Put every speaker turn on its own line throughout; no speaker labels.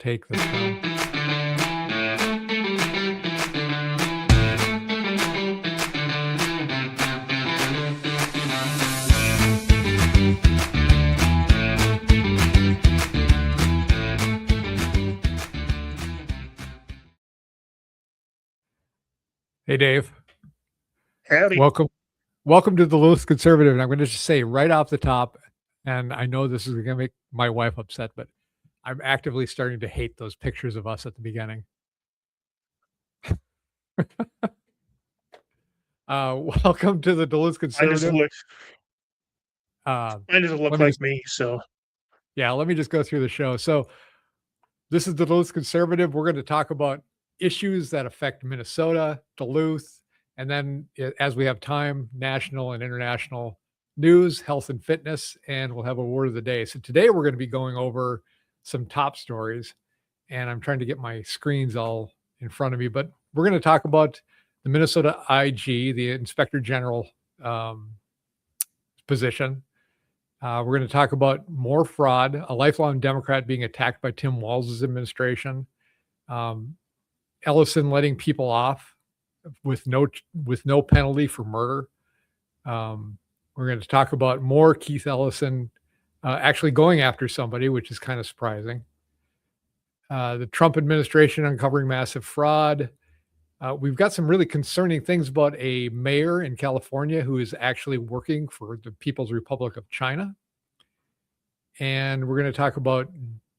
take this one. Hey, Dave.
Howdy.
Welcome to the Duluth Conservative. And I'm going to just say right off the top, and I know this is going to make my wife upset, but I'm actively starting to hate those pictures of us at the beginning. Welcome to the Duluth Conservative.
Mine doesn't look like me, so.
Yeah, let me just go through the show. So this is the Duluth Conservative. We're going to talk about issues that affect Minnesota, Duluth, and then as we have time, national and international news, health and fitness, and we'll have a word of the day. So today we're going to be going over some top stories, and I'm trying to get my screens all in front of me, but we're going to talk about the Minnesota IG, the Inspector General position. We're going to talk about more fraud, a lifelong Democrat being attacked by Tim Walz's administration, Ellison letting people off with no penalty for murder. We're going to talk about more Keith Ellison actually going after somebody, which is kind of surprising. The Trump administration uncovering massive fraud. We've got some really concerning things about a mayor in California who is actually working for the People's Republic of China. And we're going to talk about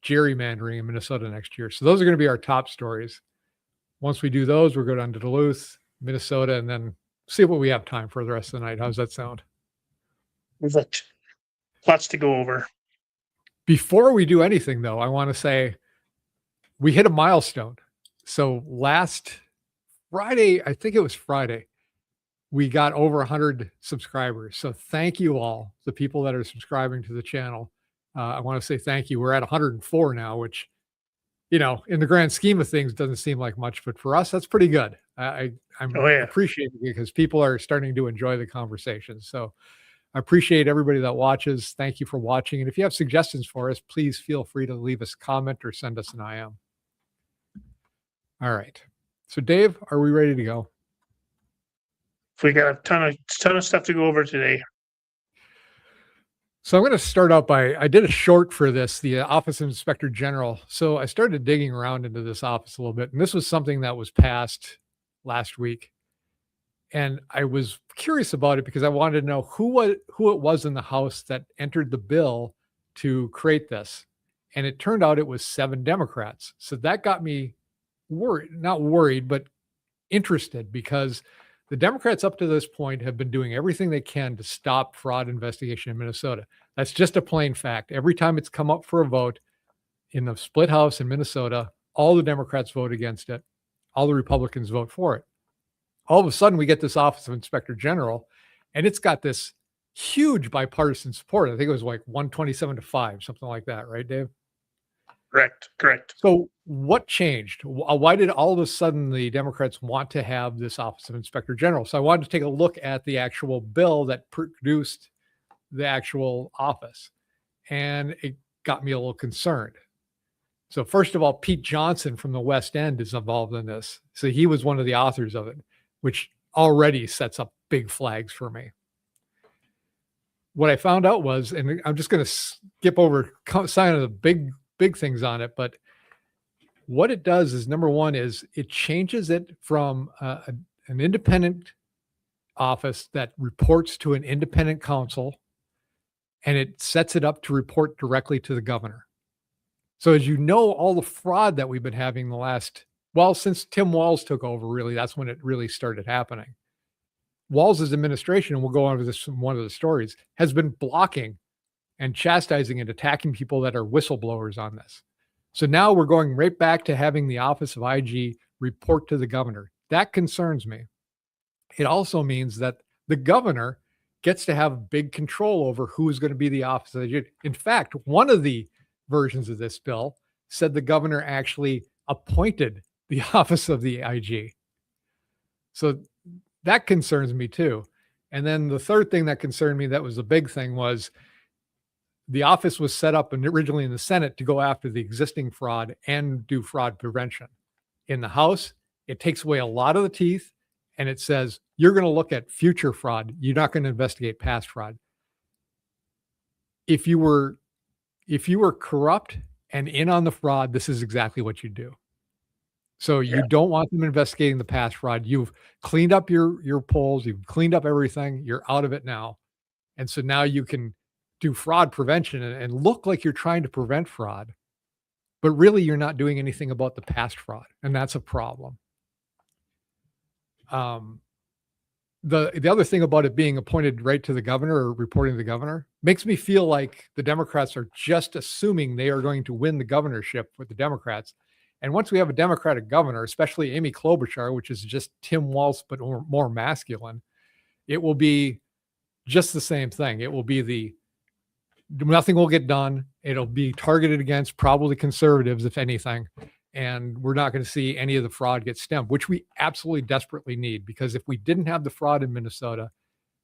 gerrymandering in Minnesota next year. So those are going to be our top stories. Once we do those, we'll go down to Duluth, Minnesota, and then see what we have time for the rest of the night. How's that sound?
Perfect. Lots to go over.
Before we do anything, though, I want to say we hit a milestone. So last Friday, I think it was Friday, we got over 100 subscribers. So thank you all, the people that are subscribing to the channel. I want to say thank you. We're at 104 now, which, you know, in the grand scheme of things, doesn't seem like much, but for us, that's pretty good. I'm appreciating it because people are starting to enjoy the conversation. So I appreciate everybody that watches. Thank you for watching. And if you have suggestions for us, please feel free to leave us a comment or send us an IM. All right. So Dave, are we ready to go?
We got a ton of stuff to go over today.
So I'm going to start out I did a short for this, the Office of Inspector General. So I started digging around into this office a little bit, and this was something that was passed last week. And I was curious about it because I wanted to know who it was in the House that entered the bill to create this. And it turned out it was 7 Democrats. So that got me not worried, but interested, because the Democrats up to this point have been doing everything they can to stop fraud investigation in Minnesota. That's just a plain fact. Every time it's come up for a vote in the split house in Minnesota, all the Democrats vote against it. All the Republicans vote for it. All of a sudden, we get this Office of Inspector General, and it's got this huge bipartisan support. I think it was like 127-5, something like that, right, Dave?
Correct.
So what changed? Why did all of a sudden the Democrats want to have this Office of Inspector General? So I wanted to take a look at the actual bill that produced the actual office, and it got me a little concerned. So first of all, Pete Johnson from the West End is involved in this. So he was one of the authors of it, which already sets up big flags for me. What I found out was, and I'm just going to skip over some of the big things on it, but what it does is, number one, is it changes it from an independent office that reports to an independent counsel, and it sets it up to report directly to the governor. So as you know, all the fraud that we've been having since Tim Walz took over, really, that's when it really started happening. Walz's administration, and we'll go over this in one of the stories, has been blocking and chastising and attacking people that are whistleblowers on this. So now we're going right back to having the Office of IG report to the governor. That concerns me. It also means that the governor gets to have big control over who is going to be the Office of IG. In fact, one of the versions of this bill said the governor actually appointed the Office of the IG. So that concerns me too. And then the third thing that concerned me, that was the big thing, was the office was set up originally in the Senate to go after the existing fraud and do fraud prevention. In the House, it takes away a lot of the teeth, and it says you're going to look at future fraud. You're not going to investigate past fraud. If you were corrupt and in on the fraud, this is exactly what you do. So you don't want them investigating the past fraud. You've cleaned up your polls. You've cleaned up everything. You're out of it now. And so now you can do fraud prevention and look like you're trying to prevent fraud, but really you're not doing anything about the past fraud. And that's a problem. The other thing about it being appointed right to the governor or reporting to the governor makes me feel like the Democrats are just assuming they are going to win the governorship with the Democrats. And once we have a Democratic governor, especially Amy Klobuchar, which is just Tim Walz, but more masculine, it will be just the same thing. It will be nothing will get done. It'll be targeted against probably conservatives, if anything. And we're not going to see any of the fraud get stemmed, which we absolutely desperately need, because if we didn't have the fraud in Minnesota,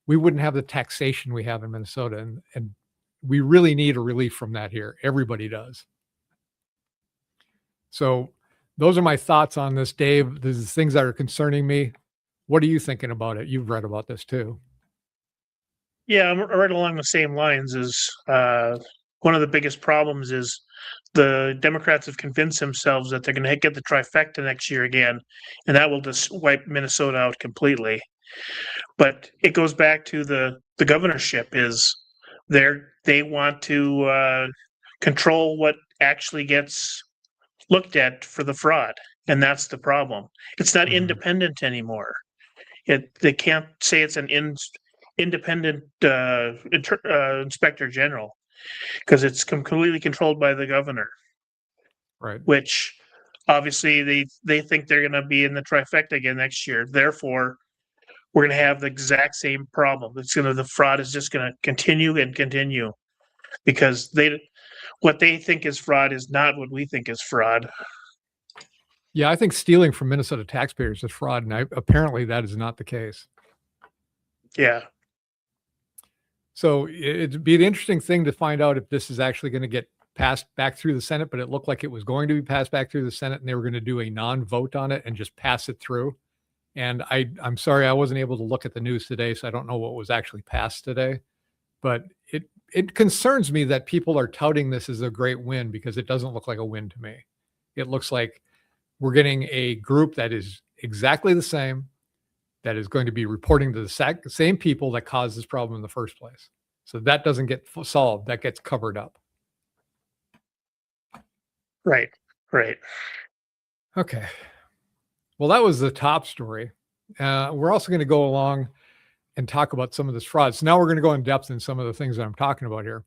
we wouldn't have the taxation we have in Minnesota. And we really need a relief from that here. Everybody does. So those are my thoughts on this, Dave. These are things that are concerning me. What are you thinking about it? You've read about this too.
Yeah, I'm right along the same lines. As one of the biggest problems is the Democrats have convinced themselves that they're going to get the trifecta next year again, and that will just wipe Minnesota out completely. But it goes back to the governorship is they want to control what actually gets looked at for the fraud, and that's the problem. It's not independent anymore. They can't say it's an independent inspector general, because it's completely controlled by the governor.
Right.
Which obviously they think they're going to be in the trifecta again next year. Therefore, we're going to have the exact same problem. The fraud is just going to continue and continue, because what they think is fraud is not what we think is fraud.
Yeah, I think stealing from Minnesota taxpayers is fraud, and apparently that is not the case.
Yeah.
So it'd be an interesting thing to find out if this is actually going to get passed back through the Senate, but it looked like it was going to be passed back through the Senate, and they were going to do a non-vote on it and just pass it through. And I'm sorry, I wasn't able to look at the news today, so I don't know what was actually passed today. But it concerns me that people are touting this as a great win, because it doesn't look like a win to me. It looks like we're getting a group that is exactly the same, that is going to be reporting to the same people that caused this problem in the first place. So that doesn't get solved. That gets covered up.
Right.
Okay. Well, that was the top story. We're also going to go along and talk about some of this fraud. So now we're going to go in depth in some of the things that I'm talking about here.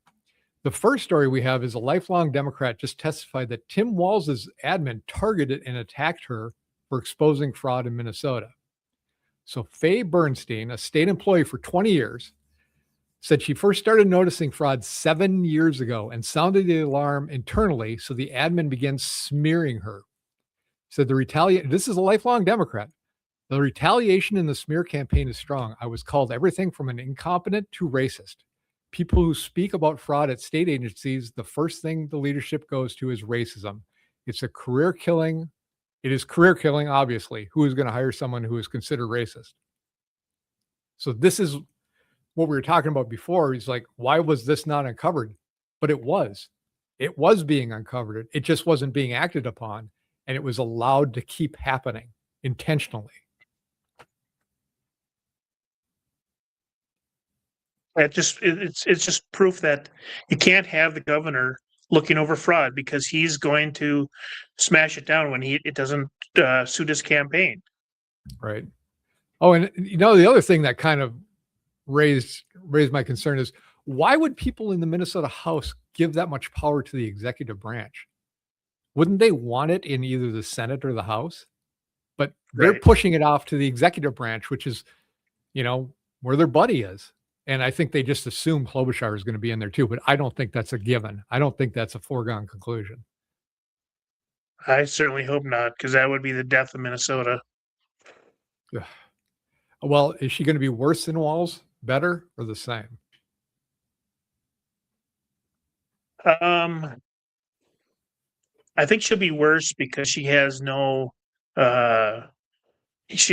The first story we have is a lifelong Democrat just testified that Tim Walz's admin targeted and attacked her for exposing fraud in Minnesota. So Faye Bernstein, a state employee for 20 years, said she first started noticing fraud 7 years ago and sounded the alarm internally, so the admin began smearing her. Said this is a lifelong Democrat. The retaliation in the smear campaign is strong. I was called everything from an incompetent to racist. People who speak about fraud at state agencies, the first thing the leadership goes to is racism. It's a career killing. It is career killing, obviously. Who is going to hire someone who is considered racist? So this is what we were talking about before. He's like, why was this not uncovered? But it was. It was being uncovered. It just wasn't being acted upon. And it was allowed to keep happening intentionally.
It's just proof that you can't have the governor looking over fraud, because he's going to smash it down when it doesn't suit his campaign.
Right. Oh, and the other thing that kind of raised my concern is, why would people in the Minnesota House give that much power to the executive branch? Wouldn't they want it in either the Senate or the House? But they're pushing it off to the executive branch, which is, where their buddy is. And I think they just assume Klobuchar is going to be in there too, but I don't think that's a given. I don't think that's a foregone conclusion.
I certainly hope not, because that would be the death of Minnesota.
Well, is she going to be worse than Walz, better, or the same?
I think she'll be worse because uh, she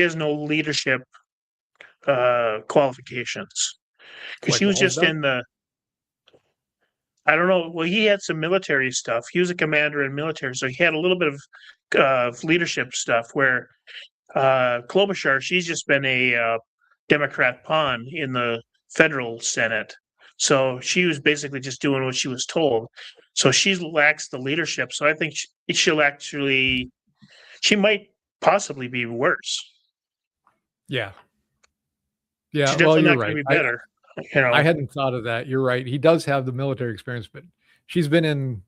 has no leadership qualifications. Because
Like
she was
Walz
just
does?
in the, I don't know. Well, he had some military stuff. He was a commander in military, so he had a little bit of leadership stuff. Where Klobuchar, she's just been a Democrat pawn in the federal Senate, so she was basically just doing what she was told. So she lacks the leadership. So I think she'll actually, she might possibly be worse.
Yeah. Yeah.
She's
Well,
definitely
you're
not going
right.
to be better. You
I
know,
hadn't thought of that. You're right. He does have the military experience, but she's been in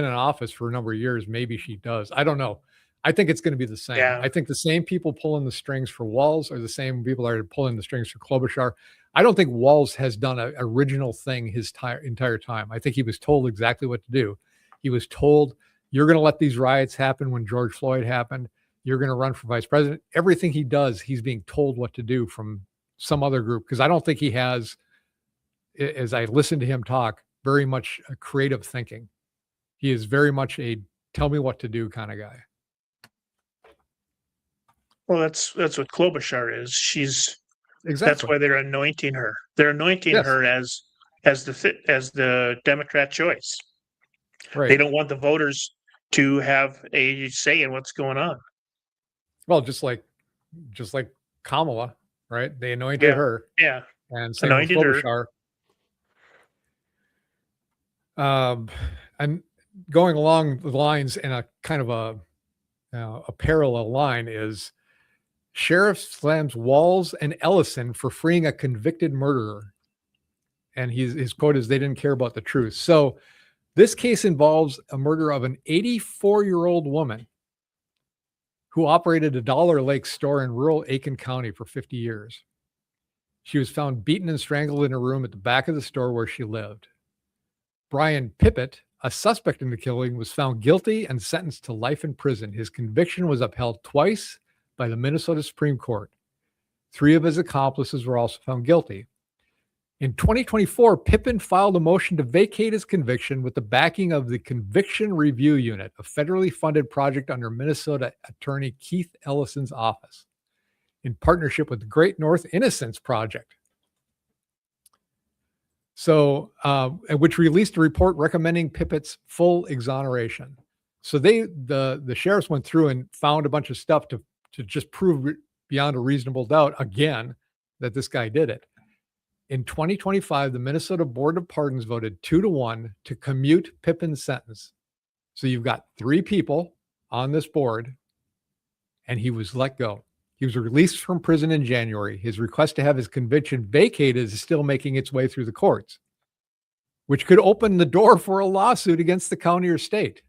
office for a number of years. Maybe she does. I don't know. I think it's going to be the same.
yeah.
I think the same people pulling the strings for Walz are the same people that are pulling the strings for Klobuchar. I don't think Walz has done an original thing his entire time. I think he was told exactly what to do. He was told, you're going to let these riots happen when George Floyd happened. You're going to run for vice president. Everything he does, he's being told what to do from some other group. Because I don't think he has, as I listen to him talk, very much a creative thinking. He is very much a tell me what to do kind of guy.
Well, that's what Klobuchar is. That's
Exactly.
why they're anointing her. They're anointing
Yes.
her as the Democrat choice. They
Right.
don't want the voters to have a say in what's going on.
Well, just like Kamala, right? They anointed
Yeah,
her,
yeah,
and same with
anointed her.
Klobuchar. And going along the lines in a kind of a parallel line is sheriff slams Walz and Ellison for freeing a convicted murderer. And his quote is, they didn't care about the truth. So this case involves a murder of an 84-year-old woman who operated a Dollar Lake store in rural Aiken County for 50 years. She was found beaten and strangled in a room at the back of the store where she lived. Brian Pippett, a suspect in the killing, was found guilty and sentenced to life in prison. His conviction was upheld twice by the Minnesota Supreme Court. 3 of his accomplices were also found guilty. In 2024, Pippin filed a motion to vacate his conviction with the backing of the Conviction Review Unit, a federally funded project under Minnesota Attorney Keith Ellison's office, in partnership with the Great North Innocence Project. So, which released a report recommending Pippett's full exoneration. So the sheriffs went through and found a bunch of stuff to just prove beyond a reasonable doubt again that this guy did it. In 2025, the Minnesota Board of Pardons voted 2-1 to commute Pippin's sentence. So you've got 3 people on this board, and he was let go. He was released from prison in January. His request to have his conviction vacated is still making its way through the courts, which could open the door for a lawsuit against the county or state.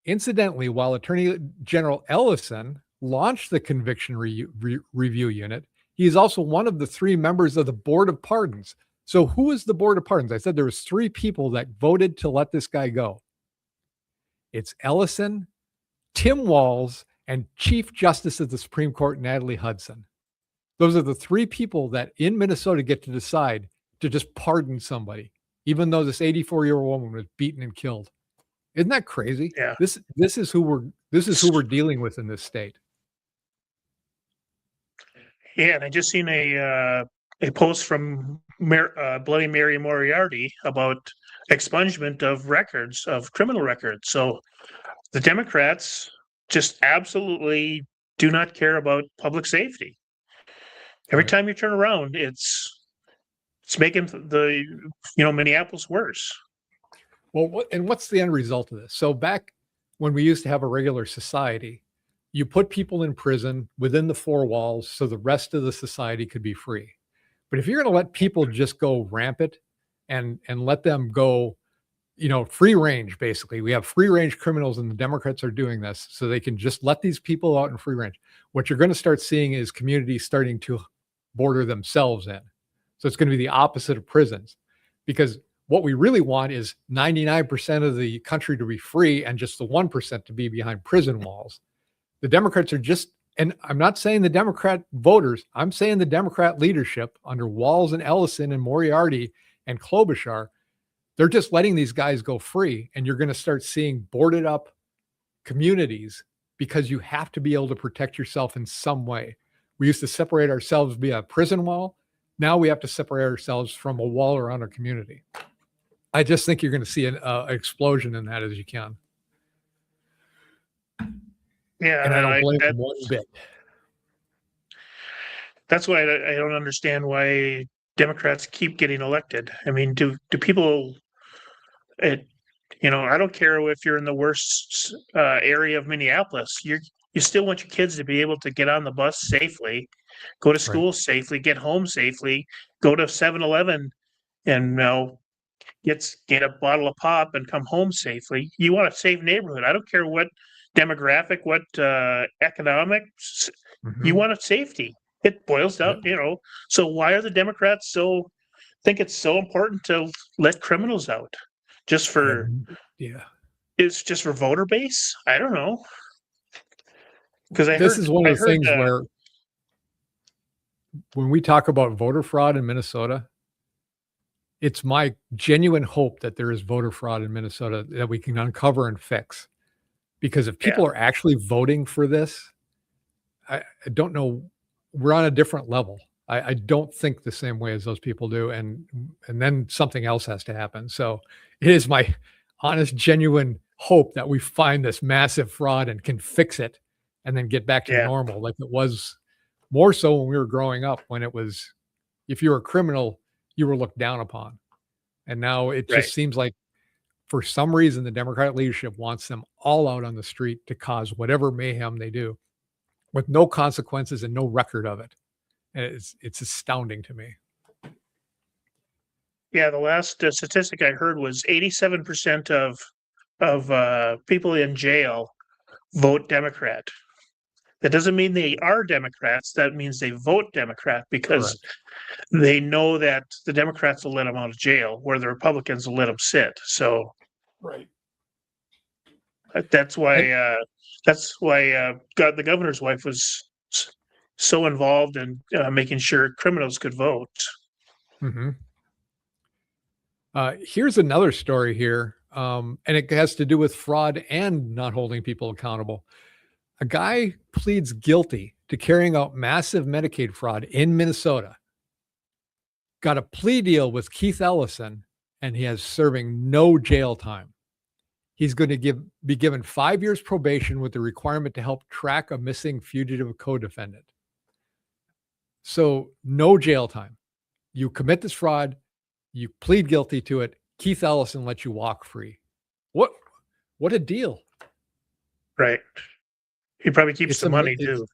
Incidentally, while Attorney General Ellison launched the Conviction Review Unit, he is also one of the 3 members of the Board of Pardons. So who is the Board of Pardons? I said there was 3 people that voted to let this guy go. It's Ellison, Tim Walz, and Chief Justice of the Supreme Court, Natalie Hudson. Those are the 3 people that in Minnesota get to decide to just pardon somebody, even though this 84-year-old woman was beaten and killed. Isn't that crazy?
Yeah.
This is who we're dealing with in this state.
Yeah, and I just seen a post from Bloody Mary Moriarty about expungement of records, of criminal records. So the Democrats just absolutely do not care about public safety. Every
Right.
time you turn around, it's making the Minneapolis worse.
Well, what's the end result of this? So back when we used to have a regular society, you put people in prison within the 4 walls so the rest of the society could be free. But if you're going to let people just go rampant and let them go, free range, basically, we have free range criminals, and the Democrats are doing this so they can just let these people out in free range. What you're going to start seeing is communities starting to border themselves in. So it's going to be the opposite of prisons, because what we really want is 99% of the country to be free and just the 1% to be behind prison walls. The Democrats are just, and I'm not saying the Democrat voters, I'm saying the Democrat leadership under Walz and Ellison and Moriarty and Klobuchar, They're just letting these guys go free, and you're going to start seeing boarded up communities because you have to be able to protect yourself in some way. We used to separate ourselves via a prison wall. Now we have to separate ourselves from a wall around our community. I just think you're going to see an explosion in that as you can.
Yeah,
and I don't blame them one bit.
That's why I don't understand why Democrats keep getting elected. I mean, do people? I don't care if you're in the worst area of Minneapolis. You still want your kids to be able to get on the bus safely, go to school safely, get home safely, go to 7-Eleven and get a bottle of pop and come home safely. You want a safe neighborhood. I don't care what demographic, what economics. You want a safety. It boils down, So why are the Democrats think it's so important to let criminals out? Just for it's just for voter base? I don't know. Because
this is one of the things where when we talk about voter fraud in Minnesota, it's my genuine hope that there is voter fraud in Minnesota that we can uncover and fix. Because if people are actually voting for this, I don't know, we're on a different level. I don't think the same way as those people do. And then something else has to happen. So it is my honest, genuine hope that we find this massive fraud and can fix it and then get back to normal like it was more so when we were growing up, when it was, if you were a criminal, you were looked down upon. And now it just seems like for some reason, the Democratic leadership wants them all out on the street to cause whatever mayhem they do with no consequences and no record of it. And it's astounding to me.
Yeah, the last statistic I heard was 87% of people in jail vote Democrat. That doesn't mean they are Democrats. That means they vote Democrat because they know that the Democrats will let them out of jail, where the Republicans will let them sit. So, that's why the governor's wife was so involved in making sure criminals could vote.
Here's another story here, and it has to do with fraud and not holding people accountable. A guy pleads guilty to carrying out massive Medicaid fraud in Minnesota. Got a plea deal with Keith Ellison, and he has serving no jail time. He's going to be given 5 years probation with the requirement to help track a missing fugitive co-defendant. So no jail time. You commit this fraud, you plead guilty to it. Keith Ellison lets you walk free. What a deal.
Right. He probably keeps the money too.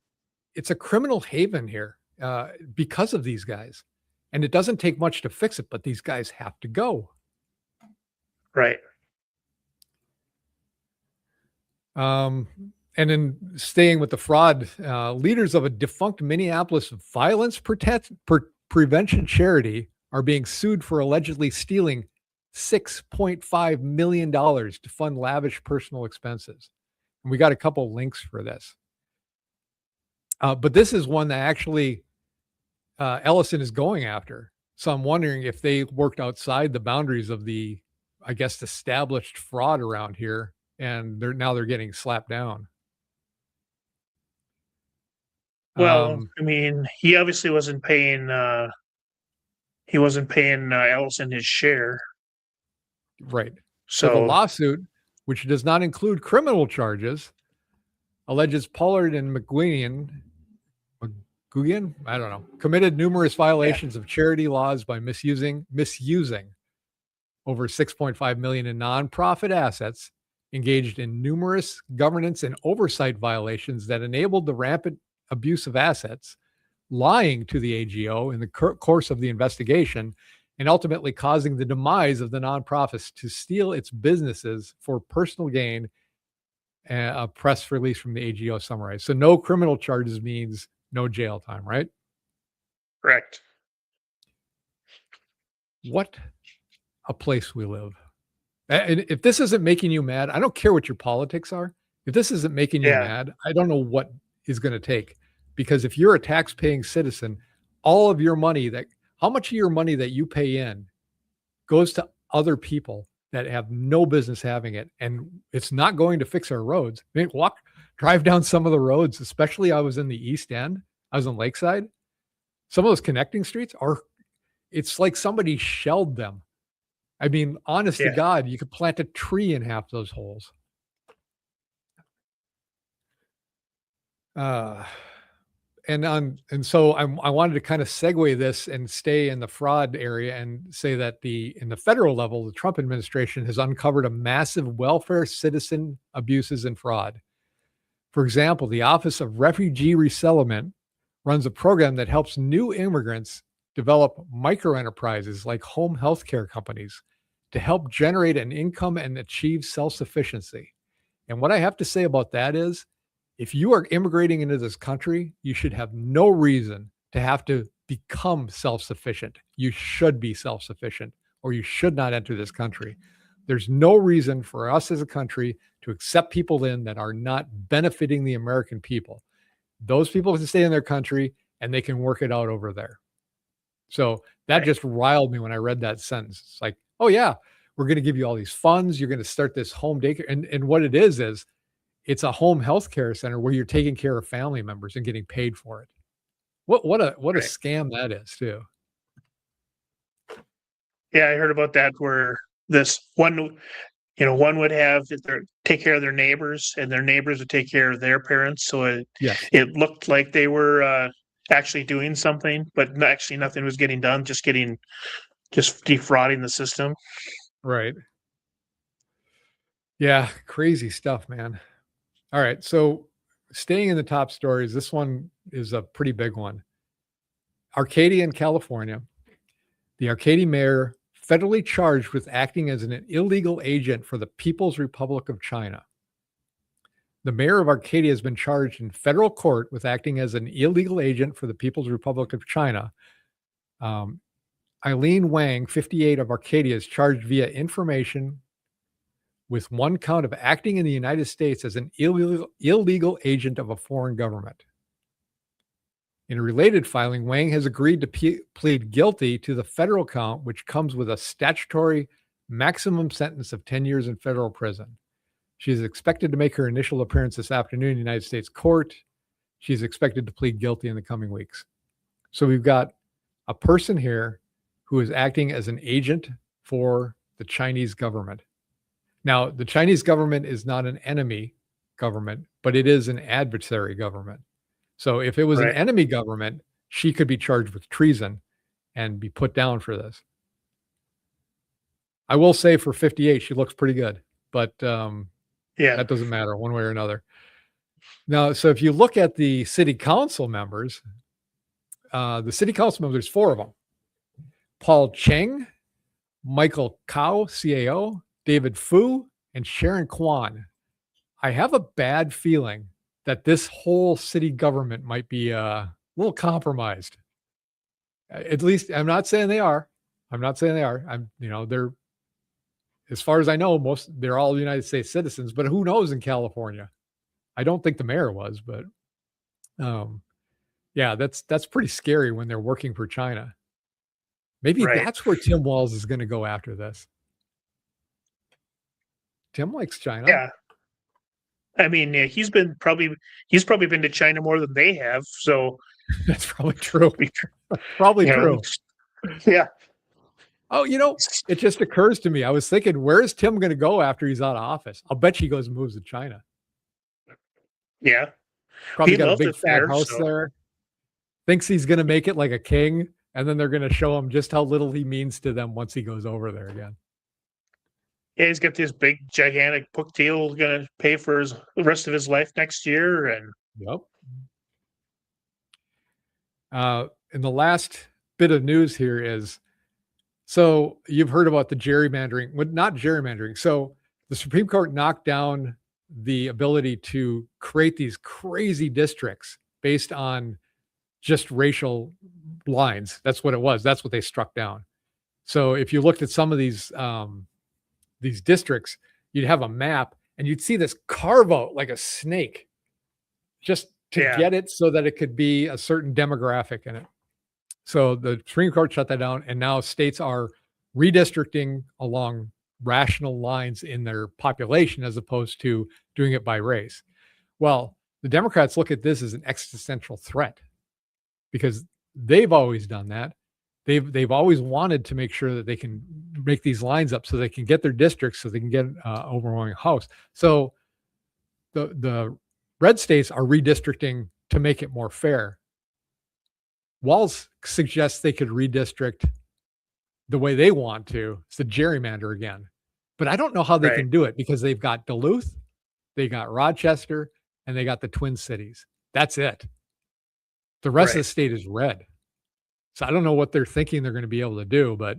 It's a criminal haven here because of these guys. And it doesn't take much to fix it, but these guys have to go.
Right.
And then staying with the fraud, leaders of a defunct Minneapolis violence prevention charity are being sued for allegedly stealing $6.5 million to fund lavish personal expenses. And we got a couple links for this. But this is one that actually Ellison is going after. So I'm wondering if they worked outside the boundaries of the, I guess, established fraud around here, and they're getting slapped down.
Well, I mean, he obviously wasn't paying. He wasn't paying Ellison his share.
Right. So the lawsuit, which does not include criminal charges, alleges Pollard and McGuigan, I don't know, committed numerous violations of charity laws by misusing over $6.5 million in nonprofit assets, engaged in numerous governance and oversight violations that enabled the rampant abuse of assets, lying to the AGO in the course of the investigation, and ultimately causing the demise of the nonprofits to steal its businesses for personal gain. A press release from the AGO summarized. So no criminal charges means no jail time, right?
Correct.
What a place we live. And if this isn't making you mad, I don't care what your politics are. If this isn't making you mad, I don't know what is going to take. Because if you're a tax-paying citizen, all of your money how much of your money that you pay in goes to other people that have no business having it. And it's not going to fix our roads. I mean, drive down some of the roads, especially I was in the East End. I was in Lakeside. Some of those connecting streets it's like somebody shelled them. I mean, honest to God, you could plant a tree in half those holes. And so I wanted to kind of segue this and stay in the fraud area and say that in the federal level, the Trump administration has uncovered a massive welfare citizen abuses and fraud. For example, the Office of Refugee Resettlement runs a program that helps new immigrants develop microenterprises like home healthcare companies to help generate an income and achieve self-sufficiency. And what I have to say about that is, if you are immigrating into this country, you should have no reason to have to become self-sufficient. You should be self-sufficient, or you should not enter this country. There's no reason for us as a country to accept people in that are not benefiting the American people. Those people can stay in their country and they can work it out over there. So that just riled me when I read that sentence. It's like, oh yeah, we're going to give you all these funds. You're going to start this home daycare. And what it is it's a home health care center where you're taking care of family members and getting paid for it. What a scam that is too.
Yeah, I heard about that, where this one would take care of their neighbors, and their neighbors would take care of their parents. So it looked like they were actually doing something, but actually nothing was getting done, just defrauding the system.
Right. Yeah, crazy stuff, man. All right, so staying in the top stories, this one is a pretty big one. Arcadia in California, the Arcadia mayor federally charged with acting as an illegal agent for the People's Republic of China. The mayor of Arcadia has been charged in federal court with acting as an illegal agent for the People's Republic of China. Eileen Wang, 58, of Arcadia, is charged via information with one count of acting in the United States as an illegal agent of a foreign government. In a related filing, Wang has agreed to plead guilty to the federal count, which comes with a statutory maximum sentence of 10 years in federal prison. She is expected to make her initial appearance this afternoon in the United States court. She's expected to plead guilty in the coming weeks. So we've got a person here who is acting as an agent for the Chinese government. Now, the Chinese government is not an enemy government, but it is an adversary government. So if it was an enemy government, she could be charged with treason and be put down for this. I will say for 58, she looks pretty good, but that doesn't matter one way or another. Now, so if you look at the city council members, there's 4 of them. Paul Cheng, Michael Kao, CAO, David Fu, and Sharon Kwan. I have a bad feeling that this whole city government might be a little compromised. At least I'm not saying they are. They're, as far as I know, they're all United States citizens, but who knows in California? I don't think the mayor was, but that's pretty scary when they're working for China. Maybe that's where Tim Walz is going to go after this. Tim likes China.
Yeah. I mean, he's probably been to China more than they have. So
that's probably true. Probably true.
Yeah.
Oh, it just occurs to me. I was thinking, where is Tim going to go after he's out of office? I'll bet he goes and moves to China.
Yeah.
Probably got a big fat house there. Thinks he's going to make it like a king. And then they're going to show him just how little he means to them once he goes over there again.
Yeah, he's got this big, gigantic book deal going to pay for the rest of his life next year. And
yep. And the last bit of news here is, so you've heard about the gerrymandering, well, not gerrymandering. So the Supreme Court knocked down the ability to create these crazy districts based on just racial lines. That's what it was. That's what they struck down. So if you looked at some of these districts, you'd have a map and you'd see this carve out like a snake just to get it so that it could be a certain demographic in it. So the Supreme Court shut that down, and now states are redistricting along rational lines in their population as opposed to doing it by race. Well, the Democrats look at this as an existential threat because they've always done that. They've always wanted to make sure that they can make these lines up so they can get their districts, so they can get overwhelming House. So the red states are redistricting to make it more fair. Walz suggests they could redistrict the way they want to. It's the gerrymander again. But I don't know how they can do it because they've got Duluth, they got Rochester, and they got the Twin Cities. That's it. The rest of the state is red. So I don't know what they're thinking they're going to be able to do, but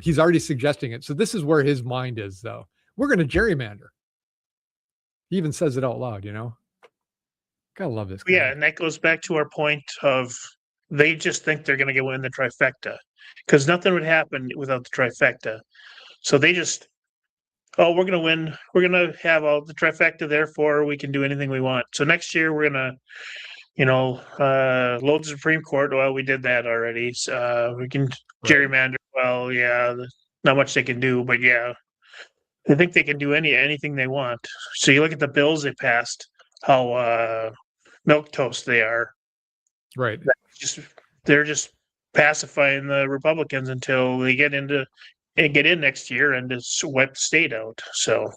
he's already suggesting it. So this is where his mind is, though. We're going to gerrymander. He even says it out loud, you know? Gotta love this guy.
Yeah, and that goes back to our point of they just think they're going to win the trifecta because nothing would happen without the trifecta. So they just, oh, we're going to win. We're going to have all the trifecta, therefore we can do anything we want. So next year we're going to, load the Supreme Court. Well, we did that already. So we can gerrymander. Well, yeah, not much they can do, but yeah, I think they can do anything they want. So you look at the bills they passed, how milquetoast they are.
Right.
They're just pacifying the Republicans until they get in next year and just wipe the state out. So.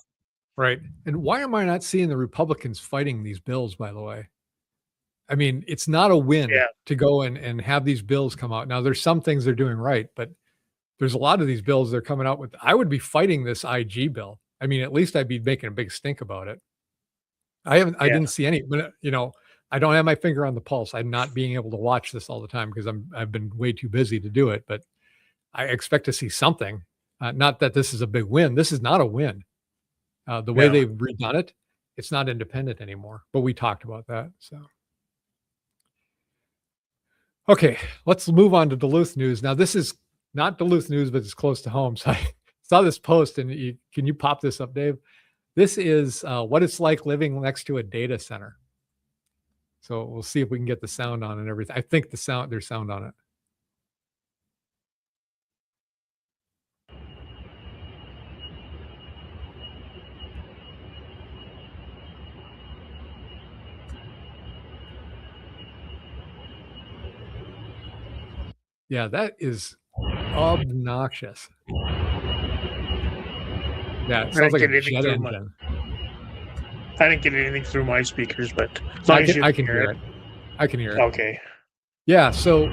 Right. And why am I not seeing the Republicans fighting these bills, by the way? I mean, it's not a win to go and have these bills come out. Now, there's some things they're doing right, but there's a lot of these bills they're coming out with. I would be fighting this IG bill. I mean, at least I'd be making a big stink about it. I didn't see any, but I don't have my finger on the pulse. I'm not being able to watch this all the time because I've been way too busy to do it, but I expect to see something. Not that this is a big win. This is not a win. The way they've redone it, it's not independent anymore, but we talked about that. So. Okay, let's move on to Duluth news. Now, this is not Duluth news, but it's close to home. So I saw this post, and can you pop this up, Dave? This is what it's like living next to a data center. So we'll see if we can get the sound on and everything. I think there's sound on it. Yeah, that is obnoxious. Yeah, it sounds like a jet engine.
I didn't get anything through my speakers, but
I can hear it. I can hear it.
Okay.
Yeah, so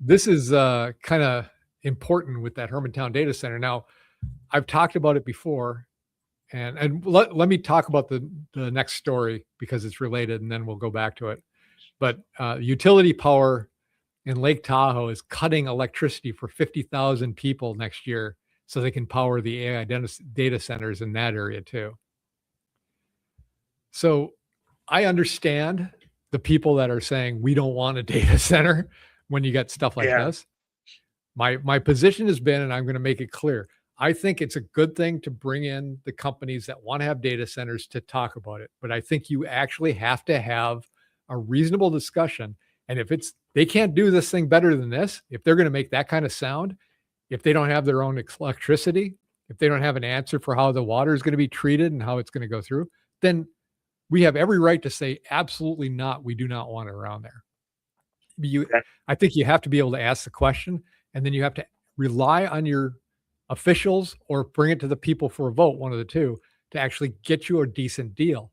this is kind of important with that Hermantown data center. Now, I've talked about it before, and let me talk about the next story because it's related, and then we'll go back to it. But utility power in Lake Tahoe is cutting electricity for 50,000 people next year so they can power the AI data centers in that area too. So I understand the people that are saying we don't want a data center when you get stuff like this. My position has been, and I'm going to make it clear, I think it's a good thing to bring in the companies that want to have data centers to talk about it. But I think you actually have to have a reasonable discussion. And if they can't do this thing better than this, if they're going to make that kind of sound, if they don't have their own electricity, if they don't have an answer for how the water is going to be treated and how it's going to go through, then we have every right to say, absolutely not. We do not want it around there. I think you have to be able to ask the question, and then you have to rely on your officials or bring it to the people for a vote, one of the two, to actually get you a decent deal.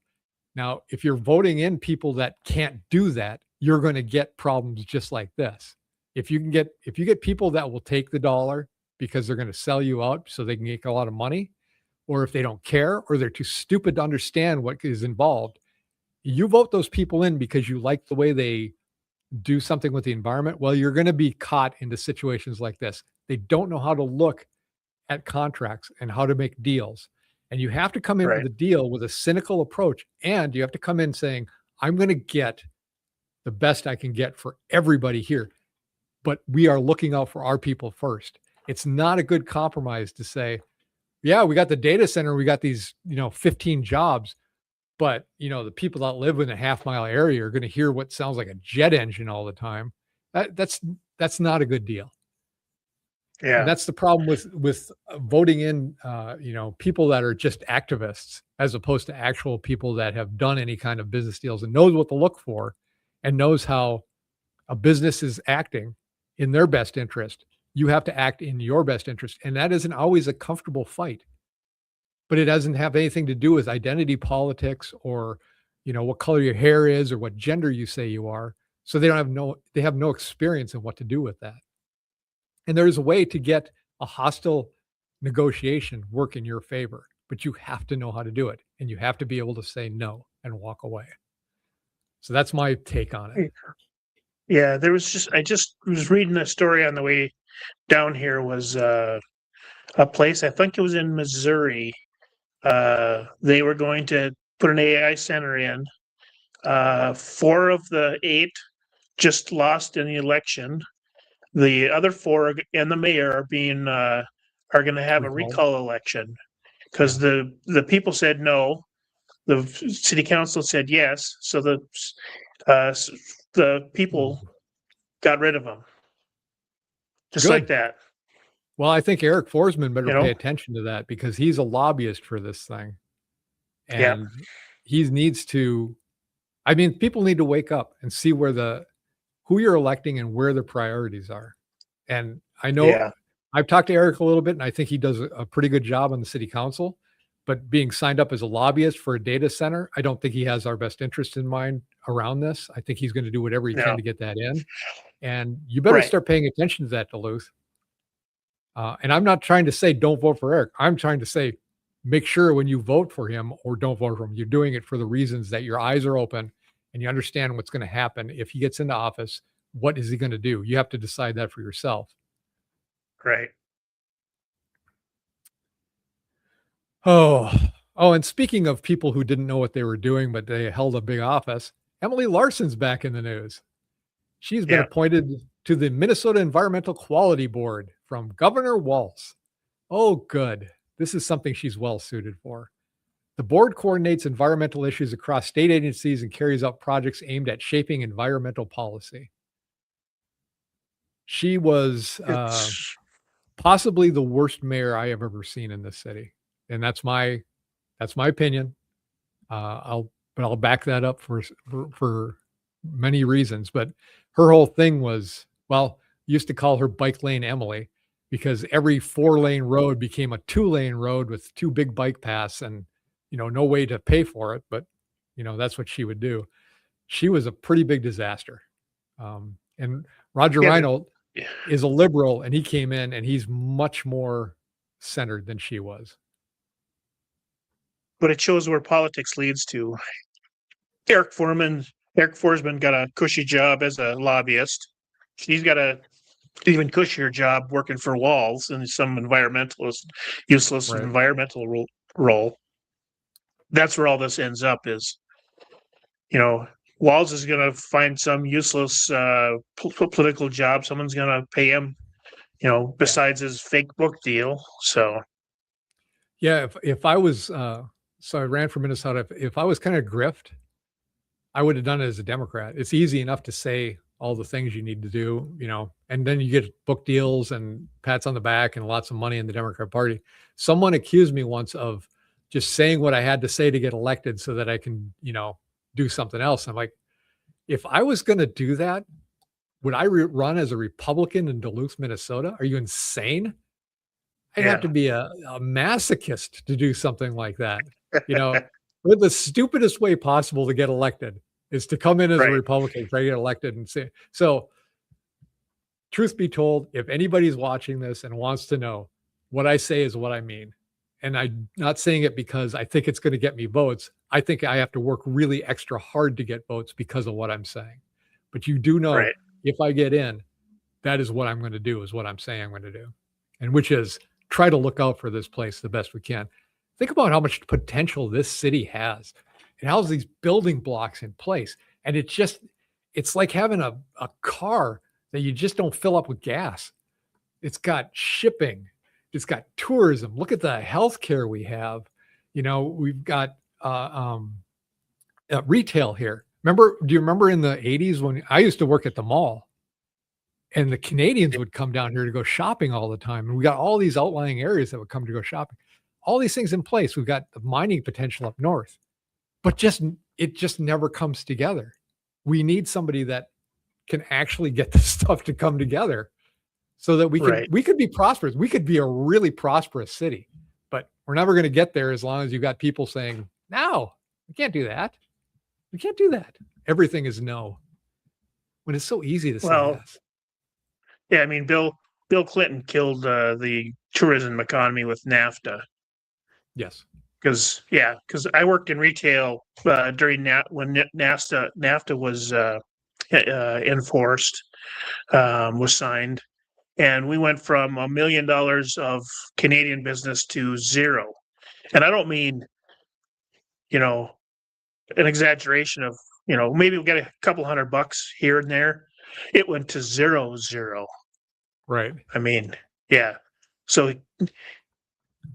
Now, if you're voting in people that can't do that, you're going to get problems just like this. If you get people that will take the dollar because they're going to sell you out so they can make a lot of money, or if they don't care, or they're too stupid to understand what is involved, you vote those people in because you like the way they do something with the environment. Well, you're going to be caught into situations like this. They don't know how to look at contracts and how to make deals. And you have to come in with a deal with a cynical approach. And you have to come in saying, I'm going to get the best I can get for everybody here. But we are looking out for our people first. It's not a good compromise to say, yeah, we got the data center, we got these, 15 jobs, but the people that live in a half-mile area are going to hear what sounds like a jet engine all the time. That's not a good deal. And that's the problem with voting in, people that are just activists as opposed to actual people that have done any kind of business deals and knows what to look for and knows how a business is acting in their best interest. You have to act in your best interest. And that isn't always a comfortable fight, but it doesn't have anything to do with identity politics or, what color your hair is or what gender you say you are. So they have no experience in what to do with that. And there's a way to get a hostile negotiation work in your favor, but you have to know how to do it. And you have to be able to say no and walk away. So that's my take on it.
Yeah, I just was reading a story on the way down here, was a place, I think it was in Missouri. They were going to put an AI center in. 4 of the 8 just lost in the election. The other 4 and the mayor are going to have a recall election because the people said no. The city council said yes. So the people got rid of them. Just like that.
Well, I think Eric Forsman better pay attention to that because he's a lobbyist for this thing. And he needs to, people need to wake up and see who you're electing and where the priorities are. And I know I've talked to Eric a little bit and I think he does a pretty good job on the city council, but being signed up as a lobbyist for a data center, I don't think he has our best interest in mind around this. I think he's going to do whatever he can to get that in. And you better start paying attention to that, Duluth. And I'm not trying to say don't vote for Eric. I'm trying to say make sure when you vote for him or don't vote for him, you're doing it for the reasons that your eyes are open and you understand what's going to happen. If he gets into office, what is he going to do? You have to decide that for yourself.
Right.
Oh, and speaking of people who didn't know what they were doing, but they held a big office, Emily Larson's back in the news. She's been appointed to the Minnesota Environmental Quality Board from Governor Walz. Oh, good. This is something she's well suited for. The board coordinates environmental issues across state agencies and carries out projects aimed at shaping environmental policy. She was possibly the worst mayor I have ever seen in this city. And that's my opinion. I'll back that up for many reasons, but her whole thing was, used to call her Bike Lane Emily because every 4-lane road became a 2-lane road with 2 big bike paths and, no way to pay for it. But, that's what she would do. She was a pretty big disaster. And Roger Reinhold is a liberal and he came in and he's much more centered than she was.
But it shows where politics leads to. Eric Forsman got a cushy job as a lobbyist. She's got a even cushier job working for Walz in some useless environmental role. That's where all this ends up is, Walz is going to find some useless political job. Someone's going to pay him, besides his fake book deal. So.
Yeah. If I was, so I ran for Minnesota. If I was kind of grift, I would have done it as a Democrat. It's easy enough to say all the things you need to do, and then you get book deals and pats on the back and lots of money in the Democrat Party. Someone accused me once of just saying what I had to say to get elected so that I can, do something else. I'm like, if I was going to do that, would I run as a Republican in Duluth, Minnesota? Are you insane? I'd have to be a masochist to do something like that. But the stupidest way possible to get elected is to come in as a Republican, try to get elected and say, so truth be told, if anybody's watching this and wants to know, what I say is what I mean. And I'm not saying it because I think it's going to get me votes. I think I have to work really extra hard to get votes because of what I'm saying. But you do know if I get in, that is what I'm going to do, is what I'm saying I'm going to do. And which is try to look out for this place the best we can. Think about how much potential this city has. It has these building blocks in place. And it's like having a car that you just don't fill up with gas. It's got shipping. It's got tourism. Look at the healthcare we have. We've got retail here. Do you remember in the 80s when I used to work at the mall And the Canadians would come down here to go shopping all the time. And we got all these outlying areas that would come to go shopping. All these things in place. We've got the mining potential up north, but it just never comes together. We need somebody that can actually get this stuff to come together so that we could be prosperous. We could be a really prosperous city, but we're never going to get there as long as you've got people saying, no, we can't do that. We can't do that. Everything is no. When it's so easy to say yes.
Yeah, I mean, Bill Clinton killed the tourism economy with NAFTA.
Yes.
Because I worked in retail during when NAFTA was enforced, was signed, and we went from $1 million of Canadian business to zero. And I don't mean, an exaggeration of, maybe we'll get a couple $100 here and there. It went to zero.
Right.
I mean, yeah. So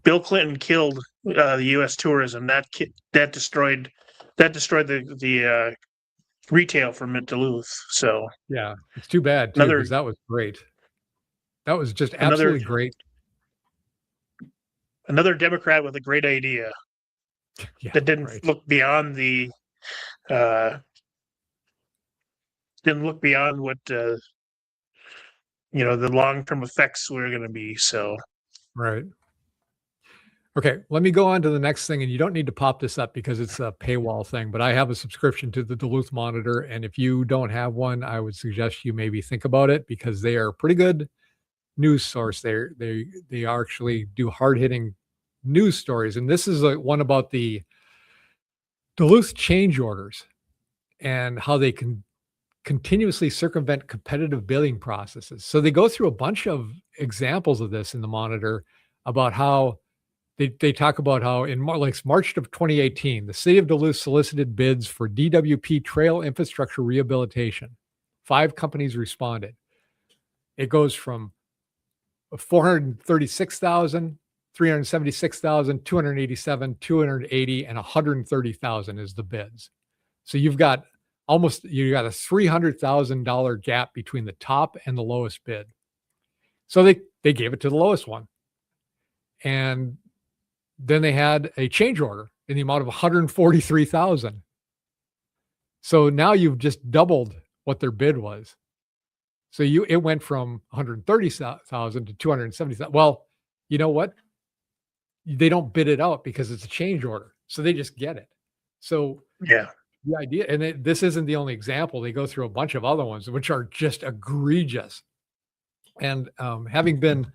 Bill Clinton killed the U.S. tourism. That destroyed the retail from Duluth. So
yeah, it's too bad too, because that was great. That was just absolutely great.
Another Democrat with a great idea that didn't look beyond the what the long-term effects were going to be. So
right. Okay, let me go on to the next thing, and you don't need to pop this up because it's a paywall thing, but I have a subscription to the Duluth Monitor, and if you don't have one, I would suggest you maybe think about it because they are a pretty good news source. They actually do hard-hitting news stories, and this is one about the Duluth change orders and how they can continuously circumvent competitive bidding processes. So they go through a bunch of examples of this in the Monitor about how they talk about how in March of 2018, the city of Duluth solicited bids for DWP trail infrastructure rehabilitation. 5 companies responded. It goes from 436,000, 376,000, 287, 280, and 130,000 is the bids. So you got a $300,000 gap between the top and the lowest bid. So they gave it to the lowest one. And then they had a change order in the amount of 143,000. So now you've just doubled what their bid was. So it went from 130,000 to 270,000. Well, you know what? They don't bid it out because it's a change order. So they just get it. So
yeah,
the idea, and this isn't the only example. They go through a bunch of other ones, which are just egregious. And having been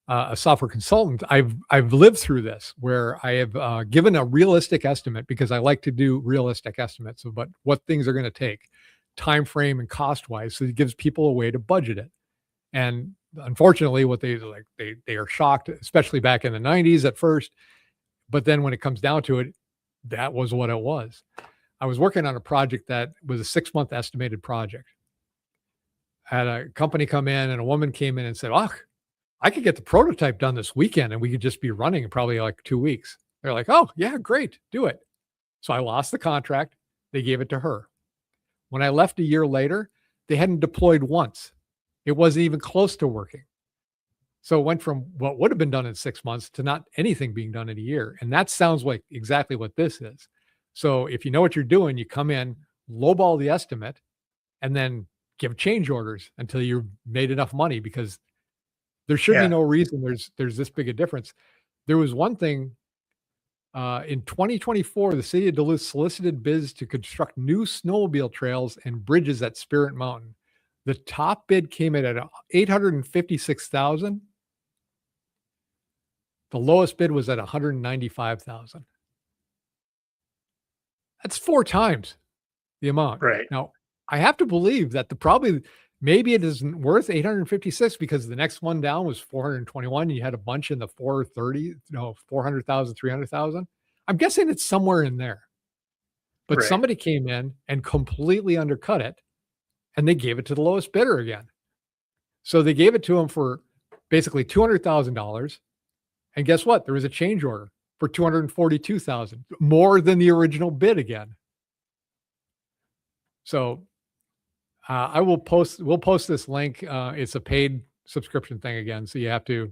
a software consultant, I've lived through this where I have given a realistic estimate because I like to do realistic estimates about what things are going to take, time frame and cost wise. So it gives people a way to budget it. And unfortunately, what they are shocked, especially back in the 90s at first. But then when it comes down to it, that was what it was. I was working on a project that was a 6-month estimated project. I had a company come in and a woman came in and said, "Oh, I could get the prototype done this weekend and we could just be running in probably like 2 weeks." They're like, "Oh yeah, great. Do it." So I lost the contract. They gave it to her. When I left a year later, they hadn't deployed once. It wasn't even close to working. So it went from what would have been done in 6 months to not anything being done in a year. And that sounds like exactly what this is. So if you know what you're doing, you come in, lowball the estimate, and then give change orders until you've made enough money because there should be no reason there's this big a difference. There was one thing in 2024, the city of Duluth solicited bids to construct new snowmobile trails and bridges at Spirit Mountain. The top bid came in at 856,000. The lowest bid was at 195,000. That's 4 times the amount.
Right.
Now, I have to believe that maybe it isn't worth 856 because the next one down was 421. You had a bunch in the 430, 400,000, 300,000. I'm guessing it's somewhere in there. But somebody came in and completely undercut it and they gave it to the lowest bidder again. So they gave it to him for basically $200,000. And guess what? There was a change order for 242,000, more than the original bid again. So We'll post this link. It's a paid subscription thing again, so you have to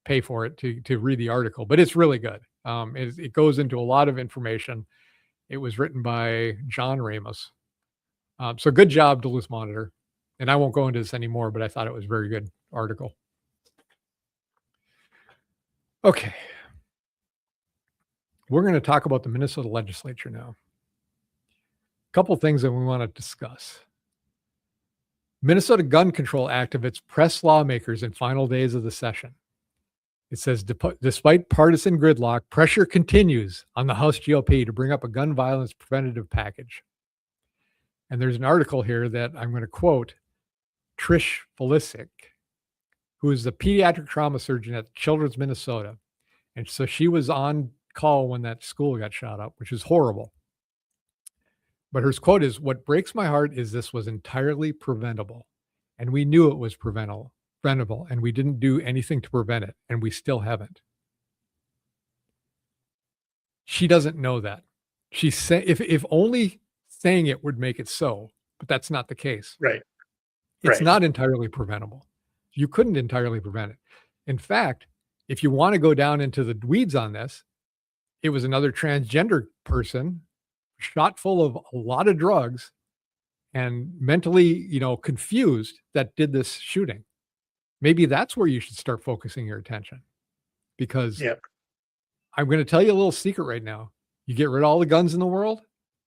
pay for it to read the article, but it's really good. It goes into a lot of information. It was written by John Ramos. So good job, Duluth Monitor. And I won't go into this anymore, but I thought it was a very good article. Okay. We're going to talk about the Minnesota legislature now. A couple things that we want to discuss. Minnesota Gun Control activists press lawmakers in final days of the session. It says, despite partisan gridlock, pressure continues on the House GOP to bring up a gun violence preventative package. And there's an article here that I'm going to quote Trish Felicic, who is the pediatric trauma surgeon at Children's Minnesota. And so she was on call when that school got shot up, which is horrible. But her quote is, "What breaks my heart is this was entirely preventable. And we knew it was preventable, and we didn't do anything to prevent it, and we still haven't." She doesn't know that. She's saying, if only saying it would make it so, but that's not the case.
Right.
It's not entirely preventable. You couldn't entirely prevent it. In fact, if you want to go down into the weeds on this, it was another transgender person shot full of a lot of drugs and mentally, confused that did this shooting. Maybe that's where you should start focusing your attention, because I'm going to tell you a little secret right now. You get rid of all the guns in the world,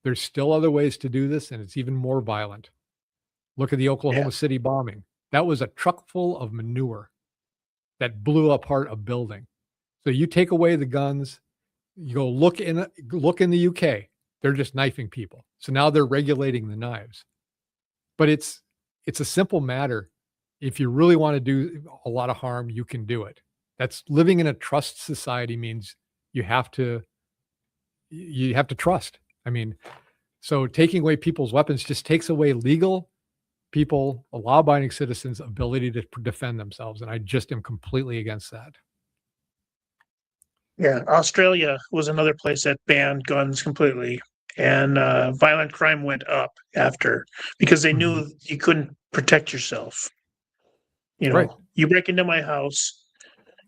there's still other ways to do this, and it's even more violent. Look at the Oklahoma City bombing. That was a truck full of manure that blew apart a building. So you take away the guns, you go look in the UK, they're just knifing people. So now they're regulating the knives. But it's a simple matter. If you really want to do a lot of harm, you can do it. That's living in a trust society means you have to trust. I mean, so taking away people's weapons just takes away legal people, law-abiding citizens' ability to defend themselves. And I just am completely against that.
Yeah, Australia was another place that banned guns completely, and violent crime went up after, because they knew you couldn't protect yourself. You break into my house,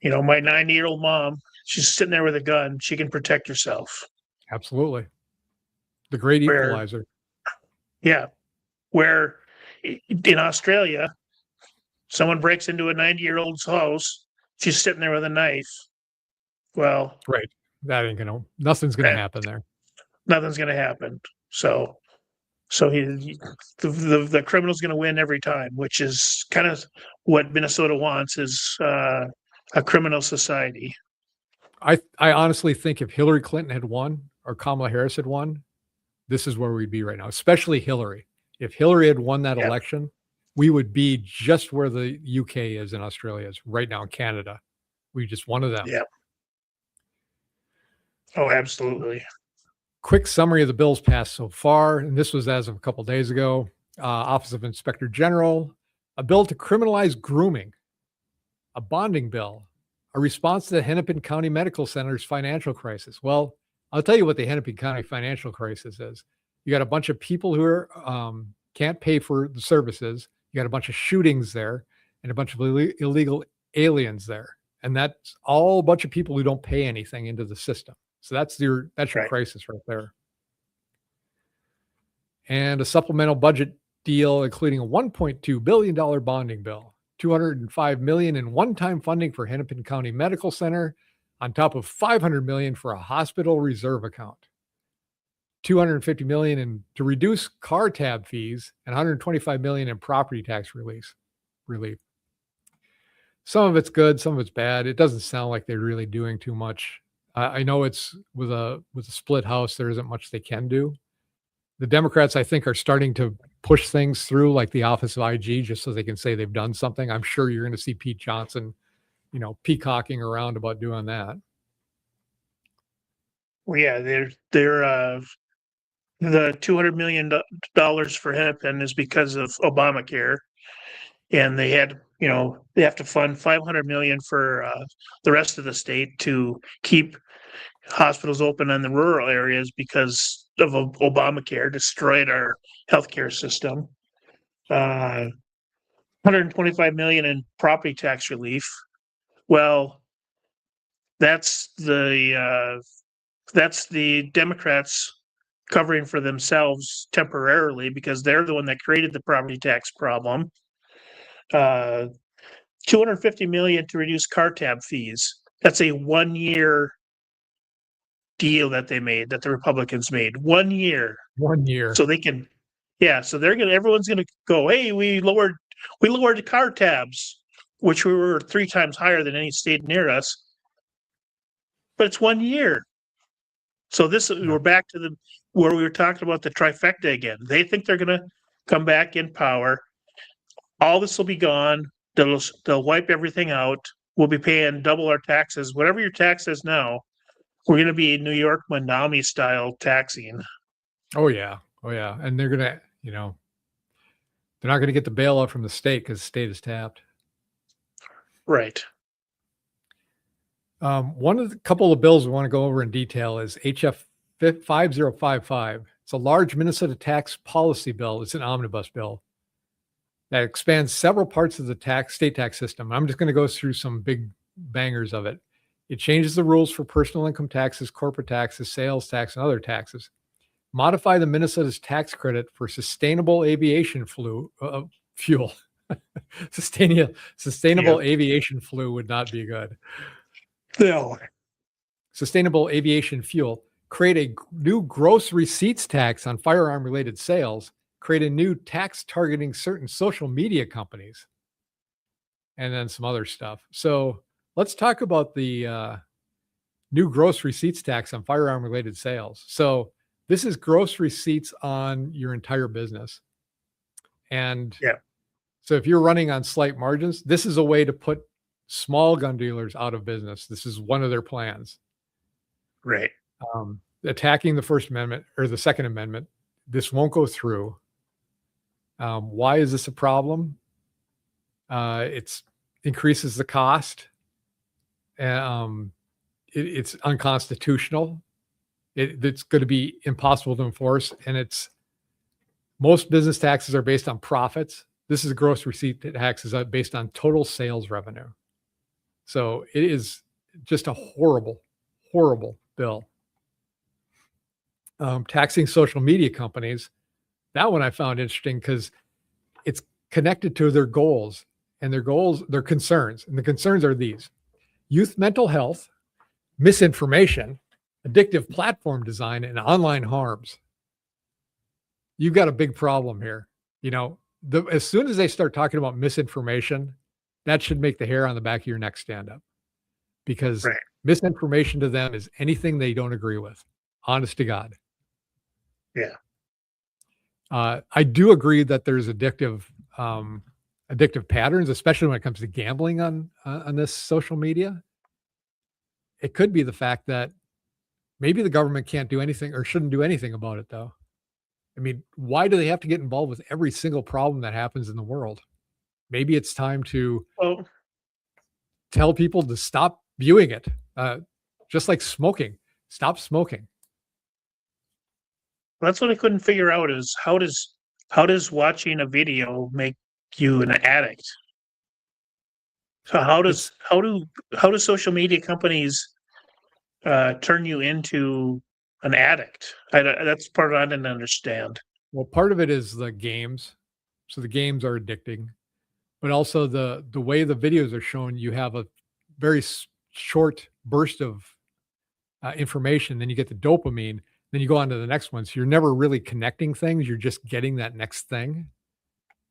my 90-year-old mom, she's sitting there with a gun, she can protect herself.
Absolutely. The great equalizer.
Where in Australia, someone breaks into a 90-year-old's house, she's sitting there with a knife. Well,
nothing's gonna happen there.
Nothing's gonna happen. So the criminal's gonna win every time, which is kind of what Minnesota wants, is a criminal society.
I honestly think if Hillary Clinton had won or Kamala Harris had won, this is where we'd be right now, especially Hillary. If Hillary had won that election, we would be just where the UK is and Australia is right now in Canada. We just one of them.
Yeah. Oh, absolutely.
Quick summary of the bills passed so far, and this was as of a couple of days ago. Office of Inspector General, a bill to criminalize grooming, a bonding bill, a response to the Hennepin County Medical Center's financial crisis. Well, I'll tell you what the Hennepin County financial crisis is. You got a bunch of people who are can't pay for the services. You got a bunch of shootings there and a bunch of illegal aliens there. And that's all a bunch of people who don't pay anything into the system. So that's your crisis right there. And a supplemental budget deal, including a $1.2 billion bonding bill, $205 million in one-time funding for Hennepin County Medical Center, on top of $500 million for a hospital reserve account, $250 million to reduce car tab fees, and $125 million in property tax relief. Some of it's good, some of it's bad. It doesn't sound like they're really doing too much. I know it's with a split house, there isn't much they can do. The Democrats, I think, are starting to push things through, like the Office of IG, just so they can say they've done something. I'm sure you're going to see Pete Johnson, peacocking around about doing that.
Well, yeah, they're the $200 million for Hennepin is because of Obamacare, and they had, they have to fund $500 million for the rest of the state to keep hospitals open in the rural areas because of Obamacare destroyed our healthcare system. 125 million in property tax relief. Well, that's the Democrats covering for themselves temporarily because they're the one that created the property tax problem. 250 million to reduce car tab fees. That's a 1 year deal that they made, that the Republicans made. 1 year.
1 year.
So they can, so everyone's gonna go, hey, we lowered the car tabs, which we were 3 times higher than any state near us. But it's 1 year. So we're back to where we were talking about the trifecta again. They think they're gonna come back in power. All this will be gone. They'll wipe everything out. We'll be paying double our taxes. Whatever your tax is now, we're going to be New York Manami style taxing.
Oh yeah. And they're going to, they're not going to get the bailout from the state because the state is tapped.
Right.
One of the couple of bills we want to go over in detail is HF 5055. It's a large Minnesota tax policy bill. It's an omnibus bill that expands several parts of the state tax system. I'm just going to go through some big bangers of it. It changes the rules for personal income taxes, corporate taxes, sales tax, and other taxes. Modify the Minnesota's tax credit for sustainable aviation fuel. Sustainable aviation fuel would not be good.
No.
Sustainable aviation fuel. Create a new gross receipts tax on firearm-related sales. Create a new tax targeting certain social media companies. And then some other stuff. So let's talk about the new gross receipts tax on firearm-related sales. So this is gross receipts on your entire business. And so if you're running on slight margins, this is a way to put small gun dealers out of business. This is one of their plans.
Right.
Attacking the First Amendment or the Second Amendment. This won't go through. Why is this a problem? It increases the cost. It's unconstitutional. It's going to be impossible to enforce. And most business taxes are based on profits. This is a gross receipt taxes based on total sales revenue. So it is just a horrible, horrible bill. Taxing social media companies. That one I found interesting because it's connected to their goals and their concerns. And the concerns are these: youth mental health, misinformation, addictive platform design, and online harms. You've got a big problem here. As soon as they start talking about misinformation, that should make the hair on the back of your neck stand up, because misinformation to them is anything they don't agree with. Honest to God.
Yeah.
I do agree that there's addictive patterns, especially when it comes to gambling on this social media. It could be the fact that maybe the government can't do anything or shouldn't do anything about it, though. I mean, why do they have to get involved with every single problem that happens in the world? Maybe it's time to tell people to stop viewing it, just like smoking. Stop smoking.
That's what I couldn't figure out is how does watching a video make you an addict? So how do social media companies turn you into an addict? That's part I didn't understand.
Well, part of it is the games. So the games are addicting, but also the way the videos are shown, you have a very short burst of information. Then you get the dopamine. Then you go on to the next one. So you're never really connecting things. You're just getting that next thing.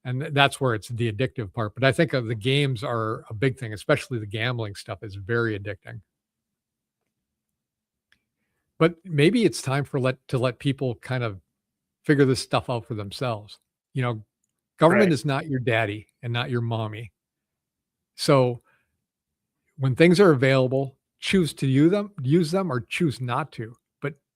And that's where it's the addictive part. But I think the games are a big thing, especially the gambling stuff is very addicting. But maybe it's time to let people kind of figure this stuff out for themselves. Government is not your daddy and not your mommy. So when things are available, choose to use them or choose not to.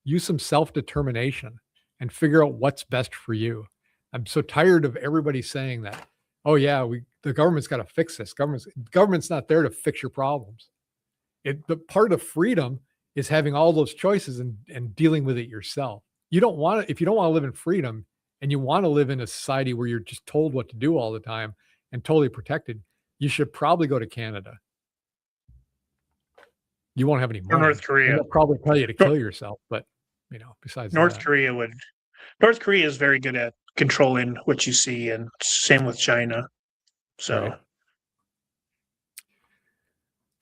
Use some self-determination and figure out what's best for you. I'm so tired of everybody saying that, oh yeah, the government's got to fix this. Government's not there to fix your problems. The part of freedom is having all those choices and dealing with it yourself. If you don't want to live in freedom, and you want to live in a society where you're just told what to do all the time and totally protected, you should probably go to Canada. You won't have any
Or
money.
North Korea.
They'll probably tell you to kill yourself, but besides
North
that.
Korea would. North Korea is very good at controlling what you see, and same with China. So.
Right.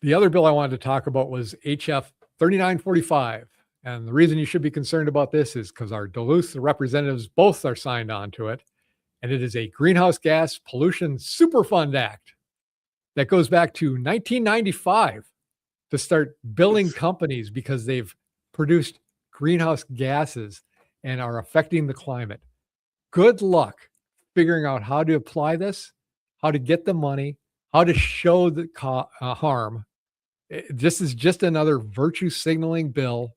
The other bill I wanted to talk about was HF 3945. And the reason you should be concerned about this is because our Duluth representatives both are signed on to it. And it is a Greenhouse Gas Pollution Superfund Act that goes back to 1995 to start billing companies because they've produced greenhouse gases and are affecting the climate. Good luck figuring out how to apply this, how to get the money, how to show the harm. This is just another virtue signaling bill.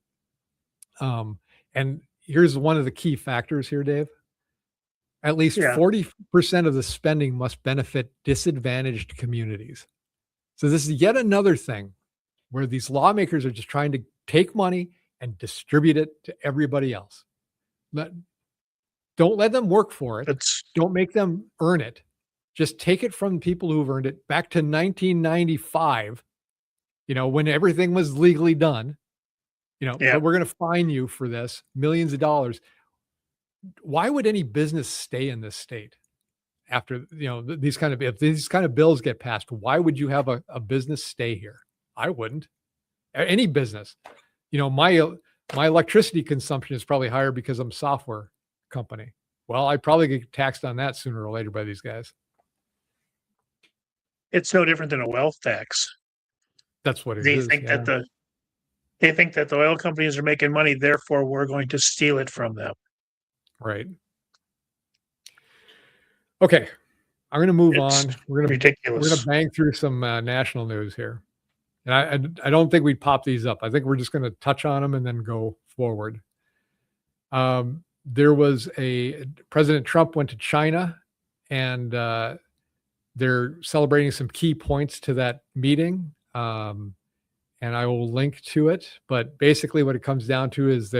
And here's one of the key factors here, Dave. At least 40% of the spending must benefit disadvantaged communities. So this is yet another thing where these lawmakers are just trying to take money and distribute it to everybody else. Don't let them work for it. Don't make them earn it. Just take it from people who've earned it back to 1995, when everything was legally done, but we're going to fine you for this, millions of dollars. Why would any business stay in this state after, if these kind of bills get passed? Why would you have a business stay here? I wouldn't. Any business. My electricity consumption is probably higher because I'm a software company. Well, I probably get taxed on that sooner or later by these guys.
It's no different than a wealth tax.
That's what
They think that the oil companies are making money, therefore we're going to steal it from them.
Right. Okay. I'm going to move on. We're going to bang through some national news here. And I don't think we'd pop these up. I think we're just going to touch on them and then go forward. There was President Trump went to China, and they're celebrating some key points to that meeting. And I will link to it. But basically what it comes down to is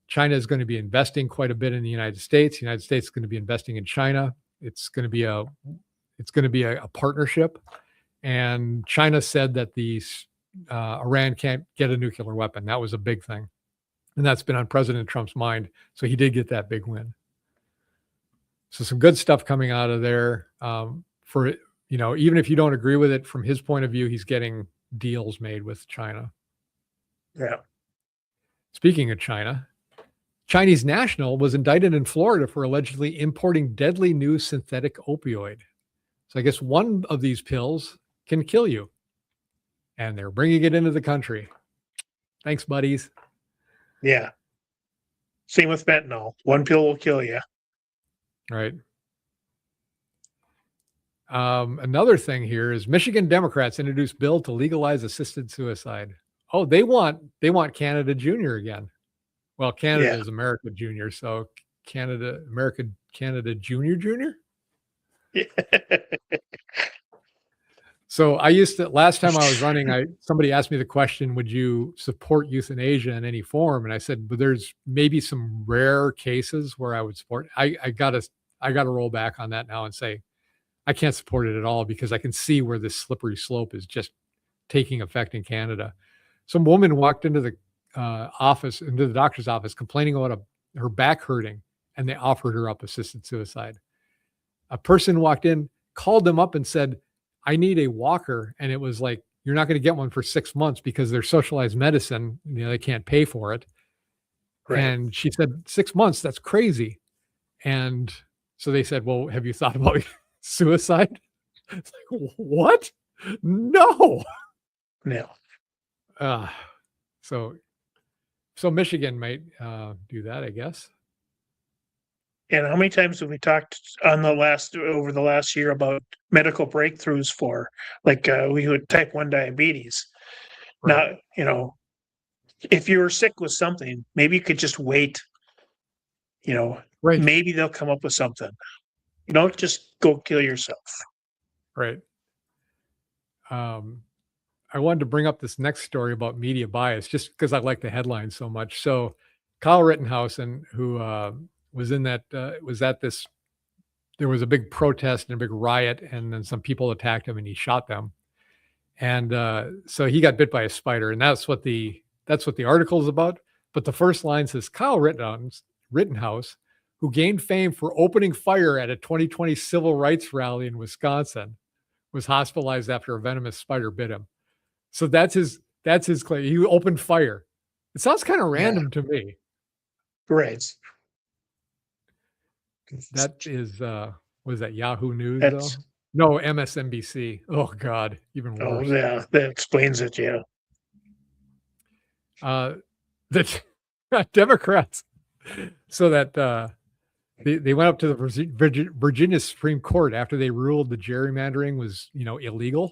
China is going to be investing quite a bit in the United States. The United States is going to be investing in China. It's going to be a partnership. And China said that Iran can't get a nuclear weapon. That was a big thing. And that's been on President Trump's mind. So he did get that big win. So some good stuff coming out of there. Even if you don't agree with it, from his point of view, he's getting deals made with China.
Yeah.
Speaking of China, Chinese national was indicted in Florida for allegedly importing deadly new synthetic opioid. So I guess one of these pills can kill you. And they're bringing it into the country. Thanks, buddies.
Yeah. Same with fentanyl. One pill will kill you.
Right. Another thing here is Michigan Democrats introduced bill to legalize assisted suicide. Oh, they want Canada Junior again. Well, Canada is America Junior, so Canada Junior.
Yeah.
So last time I was running, somebody asked me the question, would you support euthanasia in any form? And I said, but there's maybe some rare cases where I would support. I gotta roll back on that now and say, I can't support it at all because I can see where this slippery slope is just taking effect in Canada. Some woman walked into the doctor's office, complaining about her back hurting, and they offered her up assisted suicide. A person walked in, called them up and said, I need a walker. And it was like, you're not going to get one for 6 months because they're socialized medicine. They can't pay for it. Right. And she said, 6 months, that's crazy. And so they said, well, have you thought about suicide? It's like, what? No.
No.
So Michigan might do that, I guess.
And how many times have we talked over the last year about medical breakthroughs for, like, we had type 1 diabetes. Right. Now, if you were sick with something, maybe you could just wait. Right. Maybe they'll come up with something. Don't just go kill yourself.
Right. I wanted to bring up this next story about media bias just because I like the headline so much. So Kyle Rittenhouse, who was in that, was at this, there was a big protest and a big riot, and then some people attacked him and he shot them. And so he got bit by a spider, and that's what the article is about. But the first line says Kyle Rittenhouse, who gained fame for opening fire at a 2020 civil rights rally in Wisconsin, was hospitalized after a venomous spider bit him. So that's his claim. He opened fire. It sounds kind of random to me.
Right.
That is, was that Yahoo News though? No, MSNBC. Oh God, even worse.
Oh yeah, that explains it. Yeah.
The Democrats, so that they went up to the Virginia Supreme Court after they ruled the gerrymandering was, illegal,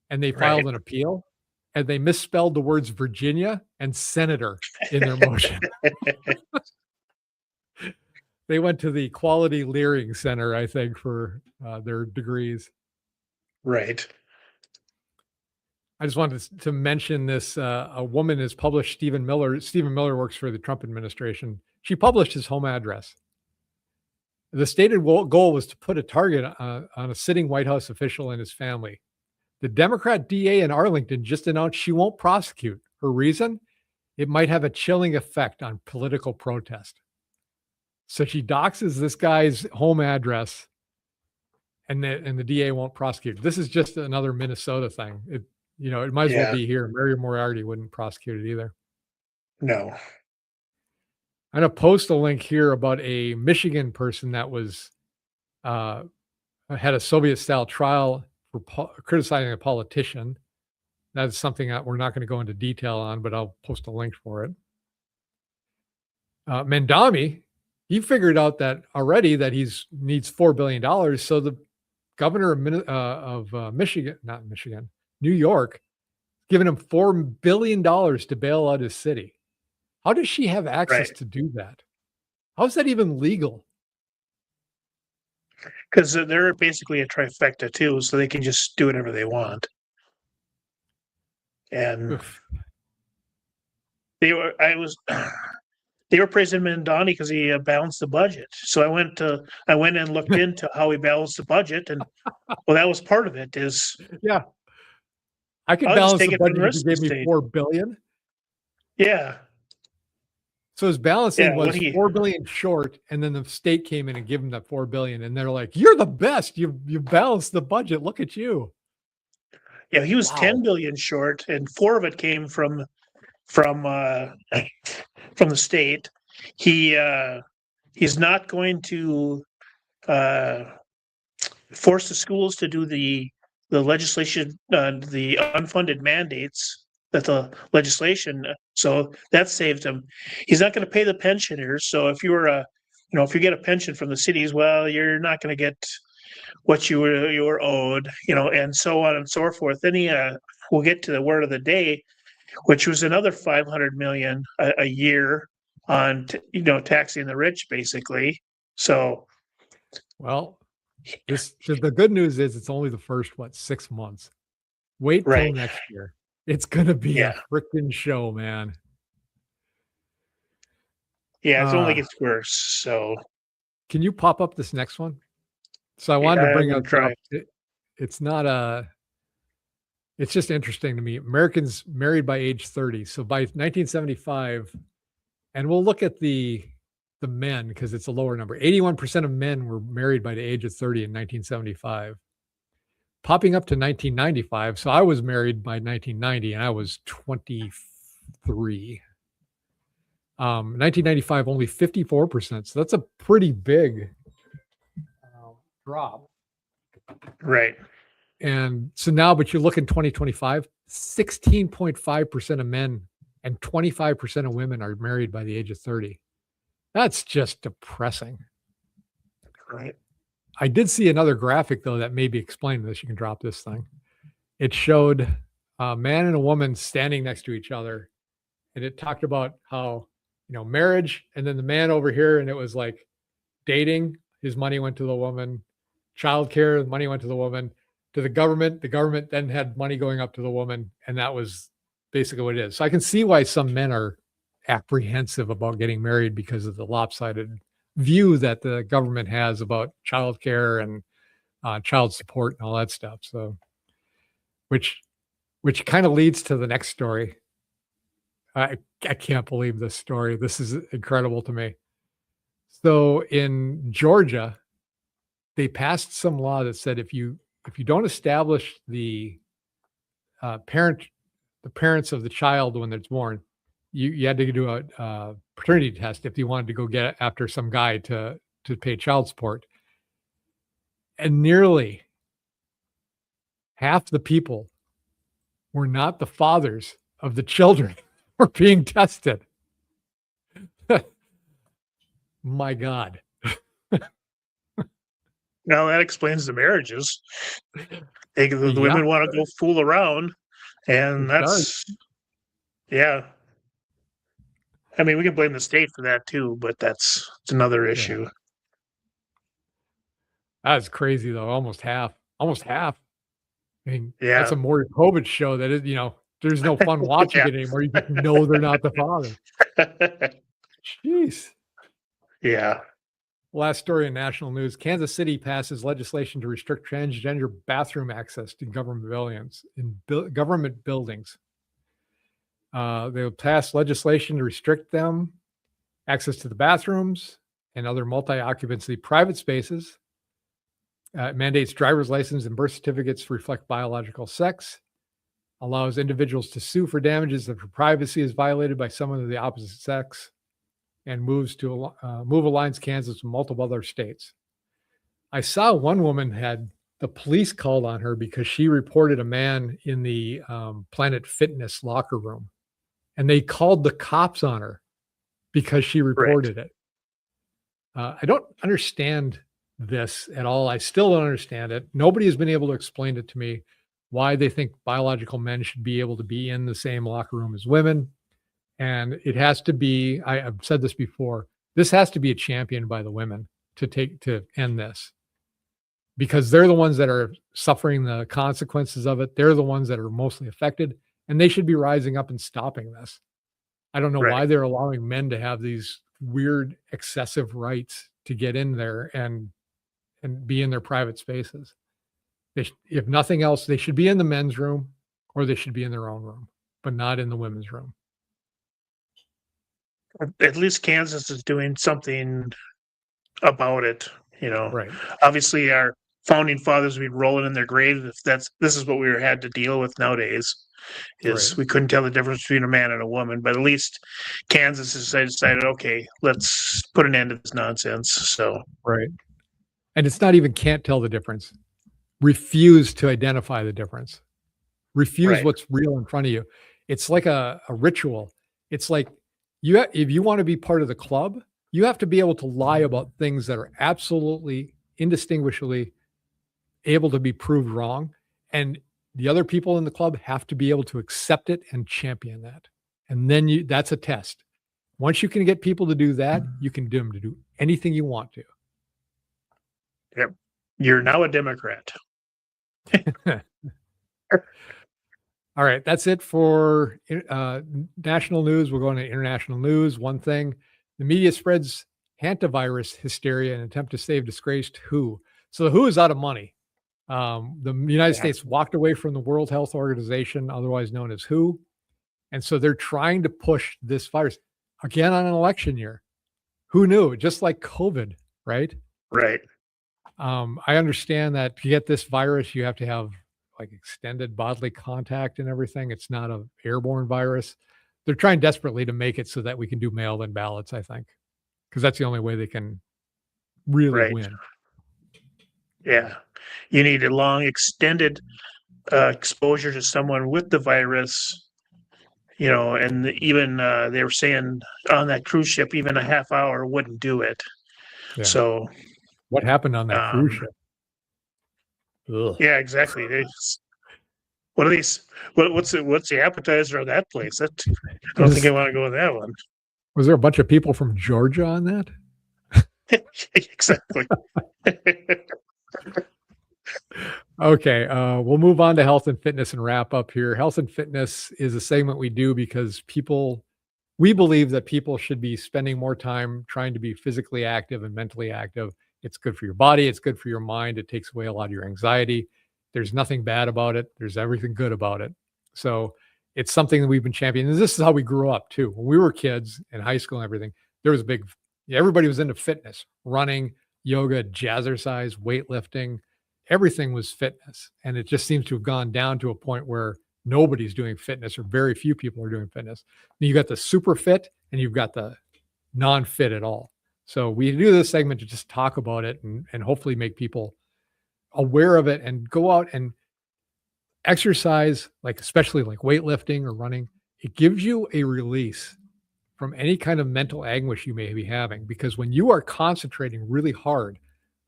and they filed an appeal, and they misspelled the words Virginia and senator in their motion. They went to the Quality Leering Center, I think, for their degrees.
Right.
I just wanted to mention this. A woman has published Stephen Miller. Stephen Miller works for the Trump administration. She published his home address. The stated goal was to put a target on a sitting White House official and his family. The Democrat DA in Arlington just announced she won't prosecute. Her reason? It might have a chilling effect on political protest. So she doxes this guy's home address, and the DA won't prosecute. This is just another Minnesota thing. It might as well be here. Mary Moriarty wouldn't prosecute it either.
No.
I'm going to post a link here about a Michigan person that was had a Soviet-style trial for criticizing a politician. That's something that we're not going to go into detail on, but I'll post a link for it. Mandami, he figured out that already that needs $4 billion. So the governor of New York, giving him $4 billion to bail out his city. How does she have access to do that? How is that even legal?
Because they're basically a trifecta too, so they can just do whatever they want. And they were praising Mandani because he balanced the budget. So I went and looked into how he balanced the budget, and well, that was part of it.
I could balance the budget if you gave me $4 billion.
Yeah.
So his balancing was $4 billion short, and then the state came in and gave him that $4 billion, and they're like, "You're the best. You balanced the budget. Look at you."
Yeah, he was $10 billion short, and 4 of it came from the state. He's not going to force the schools to do the legislation, the unfunded mandates that the legislation. So that saved him. He's not going to pay the pensioners. So if you were if you get a pension from the cities, well, you're not going to get what you were owed, and so on and so forth. Then we'll get to the word of the day, which was another $500 million a year on taxing the rich, basically. So,
well, the good news is it's only the first 6 months. Wait till next year. It's gonna be a freaking show, man.
Yeah, it only gets worse. So,
can you pop up this next one? So I wanted to bring up. It's not it's just interesting to me. Americans married by age 30. So by 1975, and we'll look at the men because it's a lower number. 81% of men were married by the age of 30 in 1975. Popping up to 1995. So I was married by 1990 and I was 23. 1995, only 54%. So that's a pretty big drop.
Right.
And so now, but you look in 2025, 16.5% of men and 25% of women are married by the age of 30. That's just depressing.
Right.
I did see another graphic, though, that maybe explained this. You can drop this thing. It showed a man and a woman standing next to each other. And it talked about how, marriage, and then the man over here, and it was like dating, his money went to the woman, childcare, the money went to the woman, to the government then had money going up to the woman. And that was basically what it is. So I can see why some men are apprehensive about getting married because of the lopsided view that the government has about childcare and child support and all that stuff. So, which kind of leads to the next story. I can't believe this story. This is incredible to me. So in Georgia, they passed some law that said if you don't establish the parents of the child when it's born, you had to do a paternity test if you wanted to go get after some guy to pay child support. And nearly half the people were not the fathers of the children were being tested. My God.
Now that explains the marriages. The women want to go fool around, and that's yeah. I mean, we can blame the state for that too, but it's another issue.
That's crazy though. Almost half. I mean, that's a Maury Povich show that is, there's no fun watching it anymore. You just know they're not the father. Jeez.
Yeah.
Last story in national news. Kansas City passes legislation to restrict transgender bathroom access to government buildings. They'll pass legislation to restrict them access to the bathrooms and other multi-occupancy private spaces. It mandates driver's license and birth certificates to reflect biological sex. Allows individuals to sue for damages if their privacy is violated by someone of the opposite sex. And move aligns Kansas with multiple other states. I saw one woman had the police called on her because she reported a man in the Planet Fitness locker room, and they called the cops on her because she reported it. I don't understand this at all. I still don't understand it. Nobody has been able to explain it to me why they think biological men should be able to be in the same locker room as women. And it has to be, I've said this before, this has to be a champion by the women to end this, because they're the ones that are suffering the consequences of it. They're the ones that are mostly affected, and they should be rising up and stopping this. I don't know why they're allowing men to have these weird excessive rights to get in there and be in their private spaces. If nothing else, they should be in the men's room, or they should be in their own room, but not in the women's room.
At least Kansas is doing something about it,
Right.
Obviously our founding fathers would be rolling in their graves if this is what we had to deal with nowadays, is we couldn't tell the difference between a man and a woman. But at least Kansas has decided, okay, let's put an end to this nonsense. So
and it's not even can't tell the difference. Refuse to identify the difference. Refuse what's real in front of you. It's like a ritual. It's like if you want to be part of the club, you have to be able to lie about things that are absolutely indistinguishably able to be proved wrong. And the other people in the club have to be able to accept it and champion that. And then that's a test. Once you can get people to do that, you can do them to do anything you want to.
Yep. You're now a Democrat.
All right, that's it for national news. We're going to international news. One thing, the media spreads hantavirus hysteria in an attempt to save disgraced WHO. So the WHO is out of money. The United States walked away from the World Health Organization, otherwise known as WHO. And so they're trying to push this virus again on an election year. Who knew? Just like COVID, right?
Right.
I understand that to get this virus, you have to have like extended bodily contact and everything. It's not an airborne virus. They're trying desperately to make it so that we can do mail-in ballots, I think, because that's the only way they can really win.
Yeah. You need a long, extended exposure to someone with the virus, and even they were saying on that cruise ship, even a half hour wouldn't do it.
Yeah.
So
what happened on that cruise ship? Ugh.
Yeah, exactly. What are these? What's the appetizer of that place? I don't think I want to go with that one.
Was there a bunch of people from Georgia on that?
Exactly.
Okay, we'll move on to health and fitness and wrap up here. Health and fitness is a segment we do because people we believe that people should be spending more time trying to be physically active and mentally active. It's good for your body. It's good for your mind. It takes away a lot of your anxiety. There's nothing bad about it. There's everything good about it. So it's something that we've been championing. And this is how we grew up too. When we were kids in high school and everything, there was everybody was into fitness, running, yoga, jazzercise, weightlifting. Everything was fitness. And it just seems to have gone down to a point where nobody's doing fitness, or very few people are doing fitness. You got the super fit and you've got the non-fit at all. So we do this segment to just talk about it and hopefully make people aware of it and go out and exercise, like especially like weightlifting or running. It gives you a release from any kind of mental anguish you may be having, because when you are concentrating really hard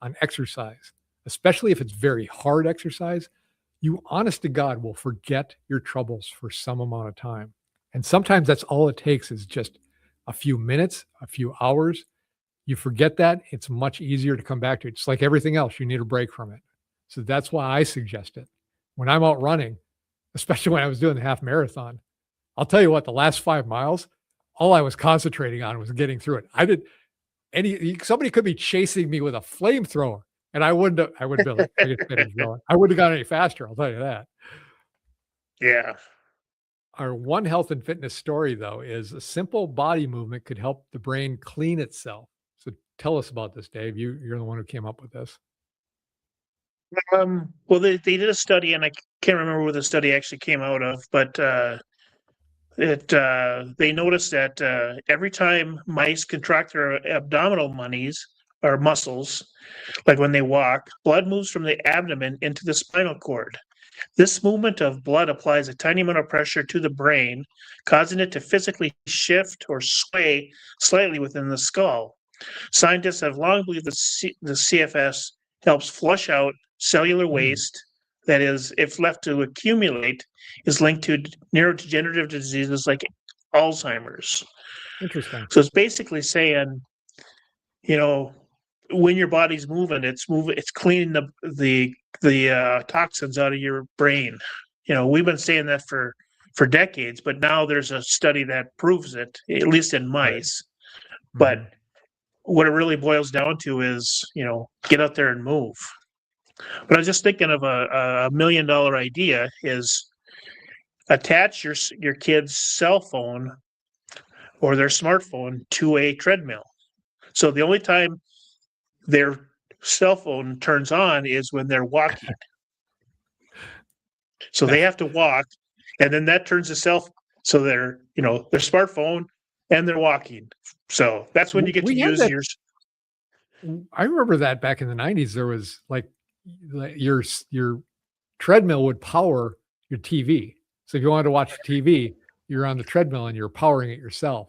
on exercise, especially if it's very hard exercise, you honest to God will forget your troubles for some amount of time. And sometimes that's all it takes, is just a few minutes, a few hours. You forget that, it's much easier to come back to it. It's like everything else, you need a break from it. So that's why I suggest it. When I'm out running, especially when I was doing the half marathon, I'll tell you what, the last 5 miles, all I was concentrating on was getting through it. Somebody could be chasing me with a flamethrower, and I wouldn't have gone any faster. I'll tell you that.
Yeah.
Our one health and fitness story, though, is a simple body movement could help the brain clean itself. So tell us about this, Dave. You're the one who came up with this.
Well, they did a study, and I can't remember where the study actually came out of, but they noticed that every time mice contract their abdominal muscles, like when they walk, blood moves from the abdomen into the spinal cord. This movement of blood applies a tiny amount of pressure to the brain, causing it to physically shift or sway slightly within the skull. Scientists have long believed that the CFS helps flush out cellular waste that is, if left to accumulate, is linked to neurodegenerative diseases like Alzheimer's.
Interesting.
So it's basically saying, when your body's moving, it's cleaning the toxins out of your brain. We've been saying that for decades, but now there's a study that proves it, at least in mice. Right. But what it really boils down to is, get out there and move. But I was just thinking of a $1 million idea is attach your kid's cell phone or their smartphone to a treadmill. So the only time their cell phone turns on is when they're walking. So they have to walk, and then that turns so their smartphone and they're walking. So that's when you get to use yours.
I remember that back in the 90s, there was like your treadmill would power your TV. So if you wanted to watch TV, you're on the treadmill and you're powering it yourself.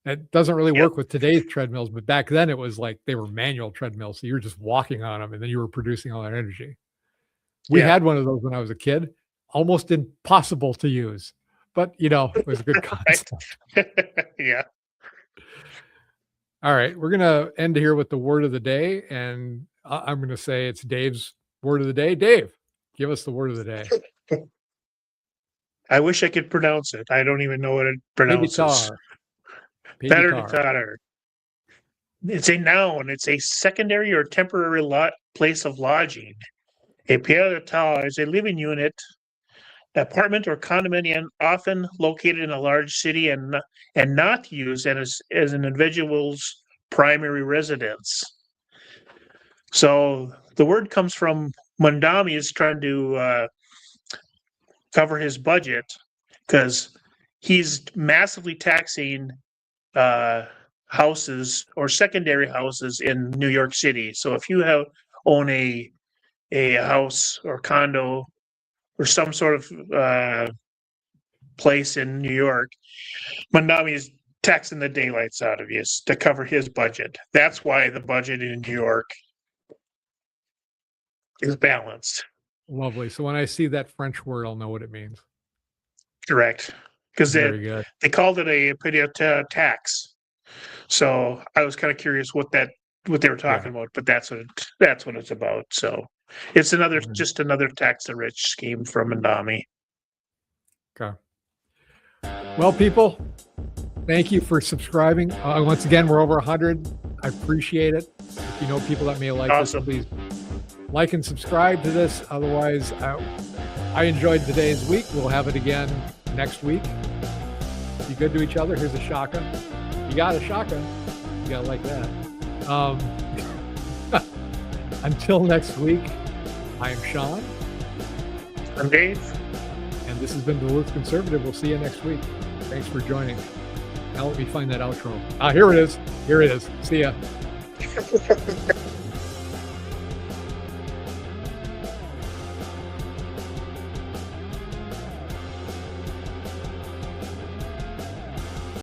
It doesn't really work with today's treadmills, but back then it was like they were manual treadmills. So you were just walking on them and then you were producing all that energy. We had one of those when I was a kid, almost impossible to use, but it was a good concept.
Yeah.
All right. We're going to end here with the word of the day. And I'm going to say it's Dave's word of the day. Dave, give us the word of the day.
I wish I could pronounce it. I don't even know what it pronounces. Better guitar. It's a noun. It's a secondary or temporary place of lodging. A pied-à-terre is a living unit, apartment, or condominium, often located in a large city and not used as an individual's primary residence. So the word comes from Mandami is trying to cover his budget because he's massively taxing houses or secondary houses in New York City. So if you own a house or condo or some sort of place in New York, Mandami is taxing the daylights out of you to cover his budget. That's why the budget in New York is balanced.
Lovely. So when I see that French word, I'll know what it means.
Correct. Because they called it a pied-à-terre tax. So I was kind of curious what they were talking about, but that's what it's about. So it's just another tax the rich scheme from Mandami.
Okay. Well, people, Thank you for subscribing. Once again, we're over 100. I appreciate it. If you know people that may like
Awesome.
this, please like and subscribe to this. Otherwise, I enjoyed today's week. We'll have it again next week. Be good to each other. Here's a shotgun. You got a shotgun. You got to like that. Until next week, I am Sean.
I'm Dave.
And this has been Duluth Conservative. We'll see you next week. Thanks for joining. Now let me find that outro. Here it is. Here it is. See ya.